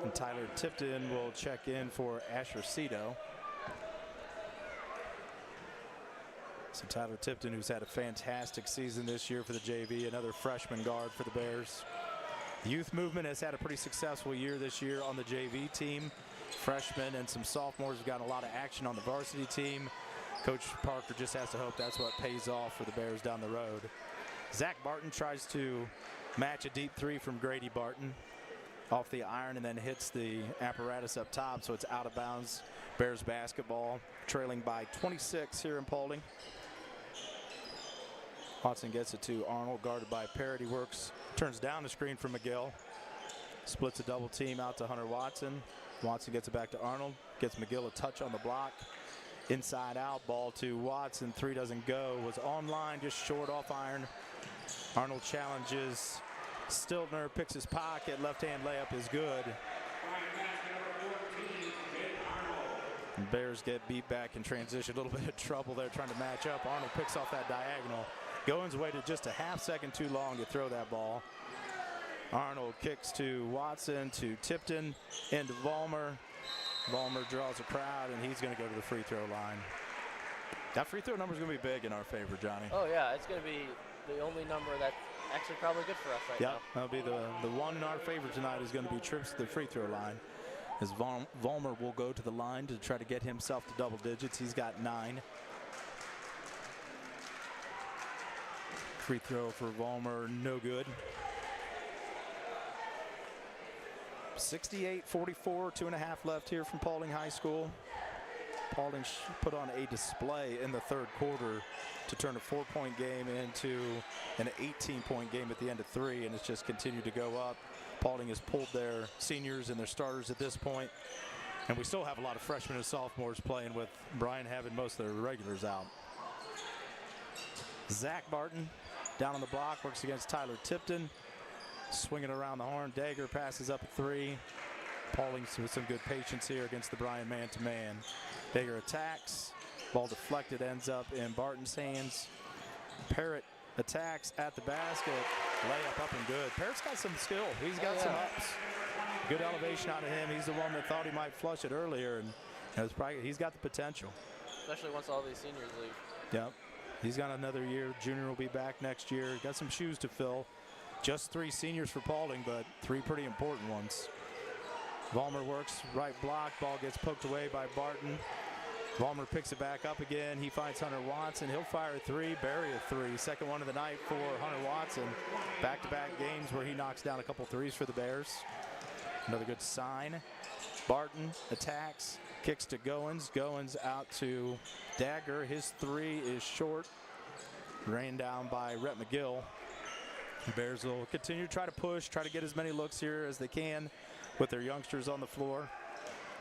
And Tyler Tipton will check in for Asher Cito. So Tyler Tipton, who's had a fantastic season this year for the JV, another freshman guard for the Bears. The youth movement has had a pretty successful year this year on the JV team. Freshmen and some sophomores have gotten a lot of action on the varsity team. Coach Parker just has to hope that's what pays off for the Bears down the road. Zach Barton tries to match a deep three from Grady Barton off the iron and then hits the apparatus up top, so it's out of bounds. Bears basketball trailing by 26 here in Paulding. Watson gets it to Arnold, guarded by Parrott. He works, turns down the screen from McGill. Splits a double team out to Hunter Watson. Watson gets it back to Arnold. Gets McGill a touch on the block. Inside out, ball to Watson. Three doesn't go. Was online, just short off iron. Arnold challenges Stiltner, picks his pocket. Left-hand layup is good. And Bears get beat back in transition. A little bit of trouble there trying to match up. Arnold picks off that diagonal. Goins waited just a half second too long to throw that ball. Arnold kicks to Watson, to Tipton, into Vollmer. Vollmer draws a crowd, and he's going to go to the free throw line. That free throw number is going to be big in our favor, Johnny. Oh, yeah, it's going to be the only number that's actually probably good for us right now. That'll be the one in our favor tonight is going to be trips to the free throw line. As Vollmer will go to the line to try to get himself to double digits. He's got 9. Free throw for Vollmer, no good. 68-44, 2.5 left here from Paulding High School. Paulding put on a display in the third quarter to turn a 4-point game into an 18-point game at the end of 3, and it's just continued to go up. Paulding has pulled their seniors and their starters at this point, and we still have a lot of freshmen and sophomores playing, with Bryan having most of their regulars out. Zach Barton down on the block, works against Tyler Tipton. Swinging around the horn. Dagger passes up a 3. Paulding with some good patience here against the Bryan man-to-man. Dagger attacks. Ball deflected, ends up in Barton's hands. Parrott attacks at the basket. Layup up and good. Parrott's got some skill. He's got some ups. Good elevation out of him. He's the one that thought he might flush it earlier, and he's got the potential. Especially once all these seniors leave. Yep. He's got another year. Junior will be back next year. Got some shoes to fill. Just 3 seniors for Paulding, but 3 pretty important ones. Vollmer works right block. Ball gets poked away by Barton. Vollmer picks it back up again. He finds Hunter Watson. He'll fire a 3, bury a 3. Second one of the night for Hunter Watson. Back-to-back games where he knocks down a couple threes for the Bears. Another good sign. Barton attacks, kicks to Goins. Goins out to Dagger. His 3 is short. Rained down by Rhett McGill. The Bears will continue to try to push, try to get as many looks here as they can with their youngsters on the floor.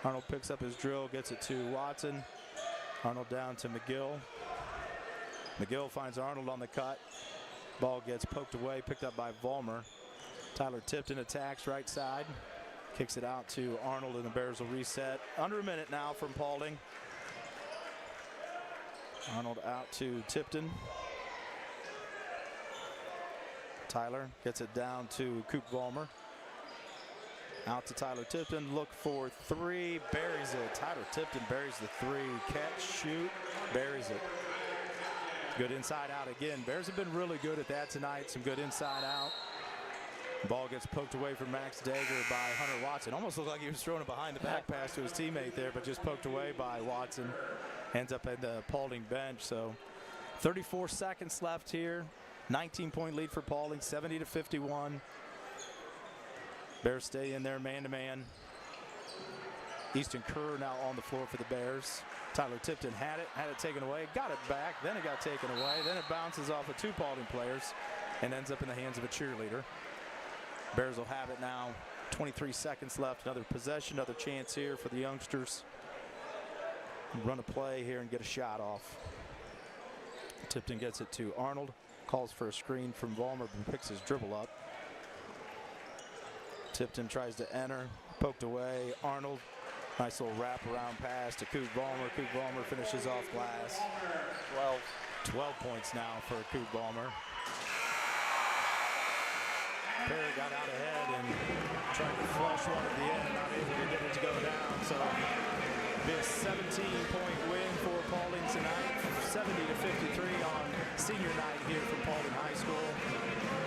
Arnold picks up his drill, gets it to Watson. Arnold down to McGill. McGill finds Arnold on the cut. Ball gets poked away, picked up by Vollmer. Tyler Tipton attacks right side. Kicks it out to Arnold, and the Bears will reset. Under a minute now from Paulding. Arnold out to Tipton. Tyler gets it down to Coop Vollmer. Out to Tyler Tipton, look for 3, buries it. Tyler Tipton buries the 3, catch, shoot, buries it. Good inside out again. Bears have been really good at that tonight. Some good inside out. Ball gets poked away from Max Dagger by Hunter Watson. Almost looked like he was throwing a behind the back pass to his teammate there, but just poked away by Watson. Ends up at the Paulding bench. So 34 seconds left here. 19-point lead for Paulding, 70-51. Bears stay in there man-to-man. Easton Kerr now on the floor for the Bears. Tyler Tipton had it taken away, got it back, then it got taken away, then it bounces off of 2 Paulding players and ends up in the hands of a cheerleader. Bears will have it now. 23 seconds left, another possession, another chance here for the youngsters. Run a play here and get a shot off. Tipton gets it to Arnold. Calls for a screen from Vollmer, but picks his dribble up. Tipton tries to enter, poked away. Arnold, nice little wraparound pass to Coop Vollmer. Coop Vollmer finishes off glass. 12 points now for Coop Vollmer. Perry got out ahead and tried to flush one at the end, not able to get it to go down. So, be a 17-point win for Paulding tonight. 70-53 on senior night here from Paulding High School.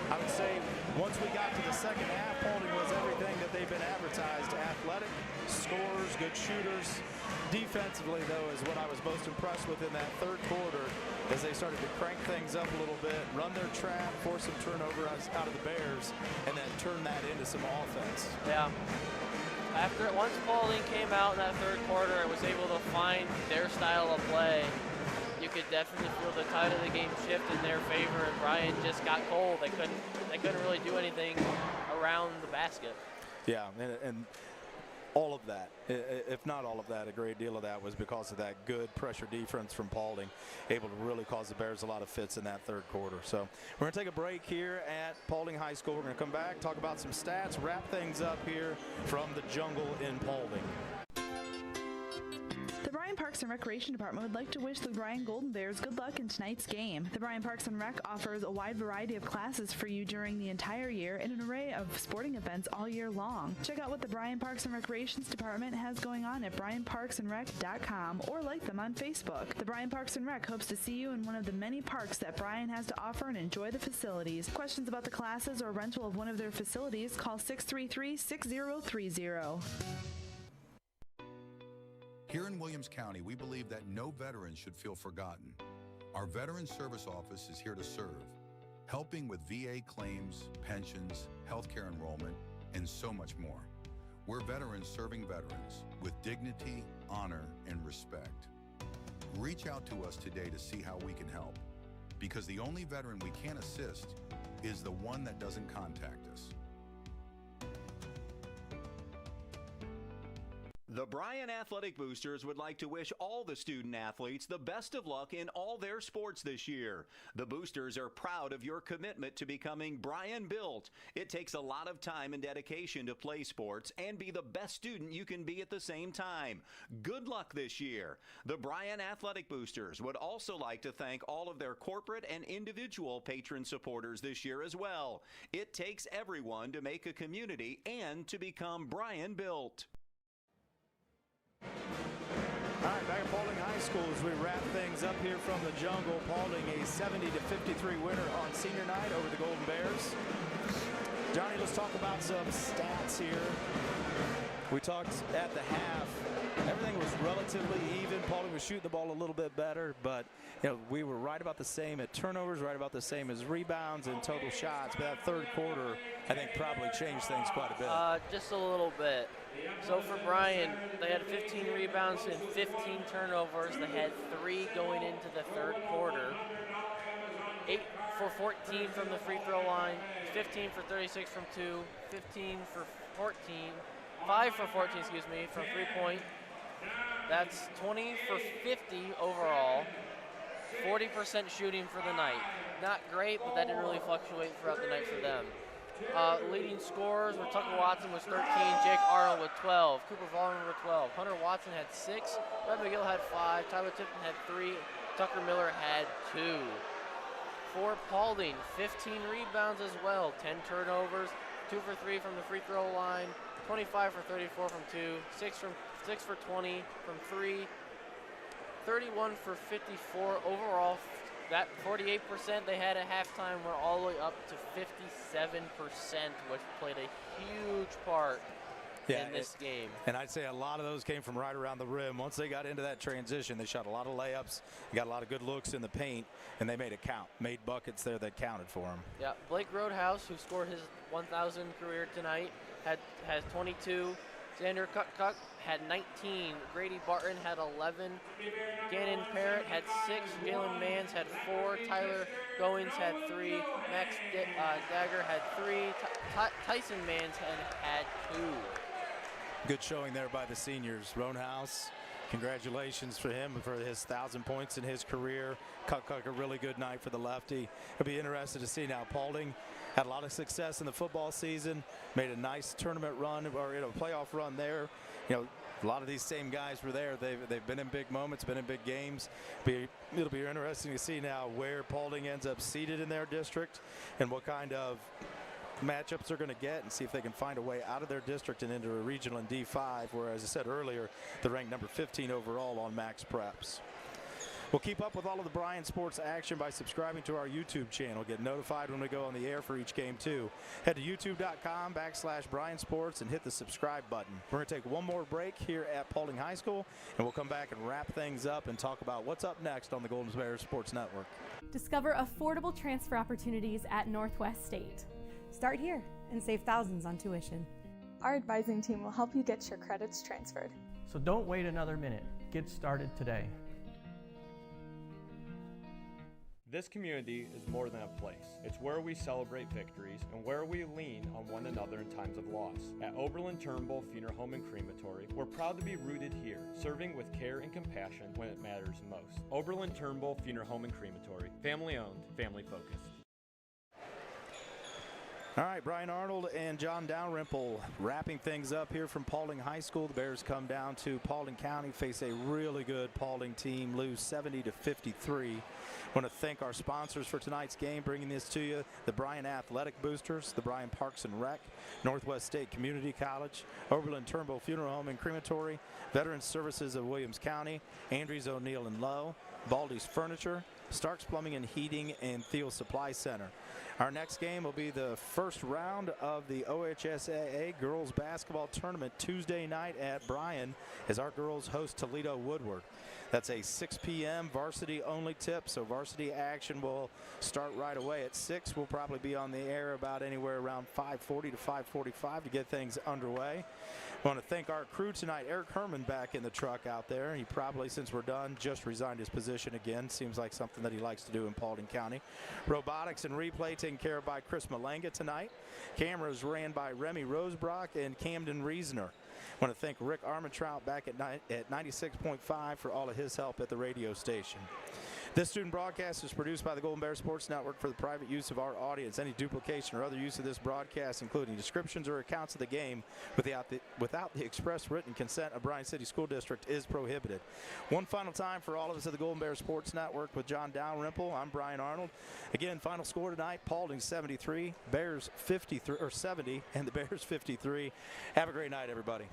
I would say once we got to the second half, Paulding was everything that they've been advertised. Athletic, scorers, good shooters. Defensively, though, is what I was most impressed with in that third quarter as they started to crank things up a little bit, run their trap, force some turnover out of the Bears, and then turn that into some offense. Yeah. Once Paulding came out in that third quarter and was able to find their style of play, you could definitely feel the tide of the game shift in their favor, and Bryan just got cold. They couldn't really do anything around the basket. Yeah, and all of that, if not all of that, a great deal of that was because of that good pressure defense from Paulding, able to really cause the Bears a lot of fits in that third quarter. So we're going to take a break here at Paulding High School. We're going to come back, talk about some stats, wrap things up here from the jungle in Paulding. The Bryan Parks and Recreation Department would like to wish the Bryan Golden Bears good luck in tonight's game. The Bryan Parks and Rec offers a wide variety of classes for you during the entire year and an array of sporting events all year long. Check out what the Bryan Parks and Recreations Department has going on at bryanparksandrec.com or like them on Facebook. The Bryan Parks and Rec hopes to see you in one of the many parks that Bryan has to offer and enjoy the facilities. Questions about the classes or rental of one of their facilities, call 633-6030. Here in Williams County, we believe that no veteran should feel forgotten. Our Veteran Service Office is here to serve, helping with VA claims, pensions, healthcare enrollment, and so much more. We're veterans serving veterans with dignity, honor, and respect. Reach out to us today to see how we can help, because the only veteran we can assist is the one that doesn't contact us. The Bryan Athletic Boosters would like to wish all the student athletes the best of luck in all their sports this year. The Boosters are proud of your commitment to becoming Bryan built. It takes a lot of time and dedication to play sports and be the best student you can be at the same time. Good luck this year. The Bryan Athletic Boosters would also like to thank all of their corporate and individual patron supporters this year as well. It takes everyone to make a community and to become Bryan built. All right, back at Paulding High School as we wrap things up here from the jungle. Paulding a 70-53 winner on senior night over the Golden Bears. Johnny, let's talk about some stats here. We talked at the half. Everything was relatively even. Paulding was shooting the ball a little bit better, but we were right about the same at turnovers, right about the same as rebounds and total shots. But that third quarter, I think, probably changed things quite a bit. Just a little bit. So for Bryan, they had 15 rebounds and 15 turnovers. They had 3 going into the third quarter. 8 for 14 from the free throw line, 15 for 36 from 2, 15 for 14, 5 for 14, excuse me, from 3-point. That's 20 for 50 overall, 40% shooting for the night. Not great, but that didn't really fluctuate throughout the night for them. Leading scorers were Tucker Watson with 13, Jake Arnold with 12, Cooper Vollmer with 12, Hunter Watson had 6, Red McGill had 5, Tyler Tipton had 3, Tucker Miller had 2. For Paulding, 15 rebounds as well, 10 turnovers, 2 for 3 from the free throw line, 25 for 34 from 2, 6 for 20 from 3, 31 for 54 overall. That 48% they had at halftime were all the way up to 57%, which played a huge part in this game. And I'd say a lot of those came from right around the rim. Once they got into that transition, they shot a lot of layups, got a lot of good looks in the paint, and they made it count, made buckets there that counted for them. Yeah, Blake Roadhouse, who scored his 1,000 career tonight, has 22. Xander Cuck had 19. Grady Barton had 11. Gannon Parrott had 6. Jalen Mans had 4. Tyler Goins had 3. Max Dagger had 3. Tyson Mans had 2. Good showing there by the seniors. Roadhouse, congratulations for him for his 1,000 points in his career. Cuck, a really good night for the lefty. It'll be interesting to see now. Paulding had a lot of success in the football season, made a nice tournament run or playoff run there. A lot of these same guys were there. They've been in big moments, been in big games. It'll be interesting to see now where Paulding ends up seated in their district and what kind of matchups they're going to get, and see if they can find a way out of their district and into a regional in D5, where, as I said earlier, they're ranked number 15 overall on Max Preps. Well, keep up with all of the Bryan sports action by subscribing to our YouTube channel. Get notified when we go on the air for each game, too. Head to youtube.com/Bryan Sports and hit the subscribe button. We're going to take one more break here at Paulding High School, and we'll come back and wrap things up and talk about what's up next on the Golden Bears Sports Network. Discover affordable transfer opportunities at Northwest State. Start here and save thousands on tuition. Our advising team will help you get your credits transferred. So don't wait another minute. Get started today. This community is more than a place. It's where we celebrate victories and where we lean on one another in times of loss. At Oberlin-Turnbull Funeral Home and Crematory, we're proud to be rooted here, serving with care and compassion when it matters most. Oberlin-Turnbull Funeral Home and Crematory, family owned, family focused. All right, Brian Arnold and John Dalrymple wrapping things up here from Paulding High School. The Bears come down to Paulding County, face a really good Paulding team, lose 70-53. I want to thank our sponsors for tonight's game, bringing this to you: the Bryan Athletic Boosters, the Bryan Parks and Rec, Northwest State Community College, Oberlin-Turnbull Funeral Home and Crematory, Veterans Services of Williams County, Andrews O'Neill and Lowe, Baldy's Furniture, Starks Plumbing and Heating, and Thiel Supply Center. Our next game will be the first round of the OHSAA Girls Basketball Tournament Tuesday night at Bryan, as our girls host Toledo Woodward. That's a 6 p.m. varsity-only tip, so varsity action will start right away at 6. We'll probably be on the air about anywhere around 5:40 to 5:45 to get things underway. I want to thank our crew tonight. Eric Herman back in the truck out there. He probably, since we're done, just resigned his position again. Seems like something that he likes to do in Paulding County. Robotics and replay taken care of by Chris Malanga tonight. Cameras ran by Remy Rosebrock and Camden Reasoner. I want to thank Rick Armentrout back at 96.5 for all of his help at the radio station. This student broadcast is produced by the Golden Bear Sports Network for the private use of our audience. Any duplication or other use of this broadcast, including descriptions or accounts of the game without the express written consent of Bryan City School District, is prohibited. One final time for all of us at the Golden Bear Sports Network with John Dalrymple. I'm Brian Arnold. Again, final score tonight: Paulding 73, Bears 53 or 70, and the Bears 53. Have a great night, everybody.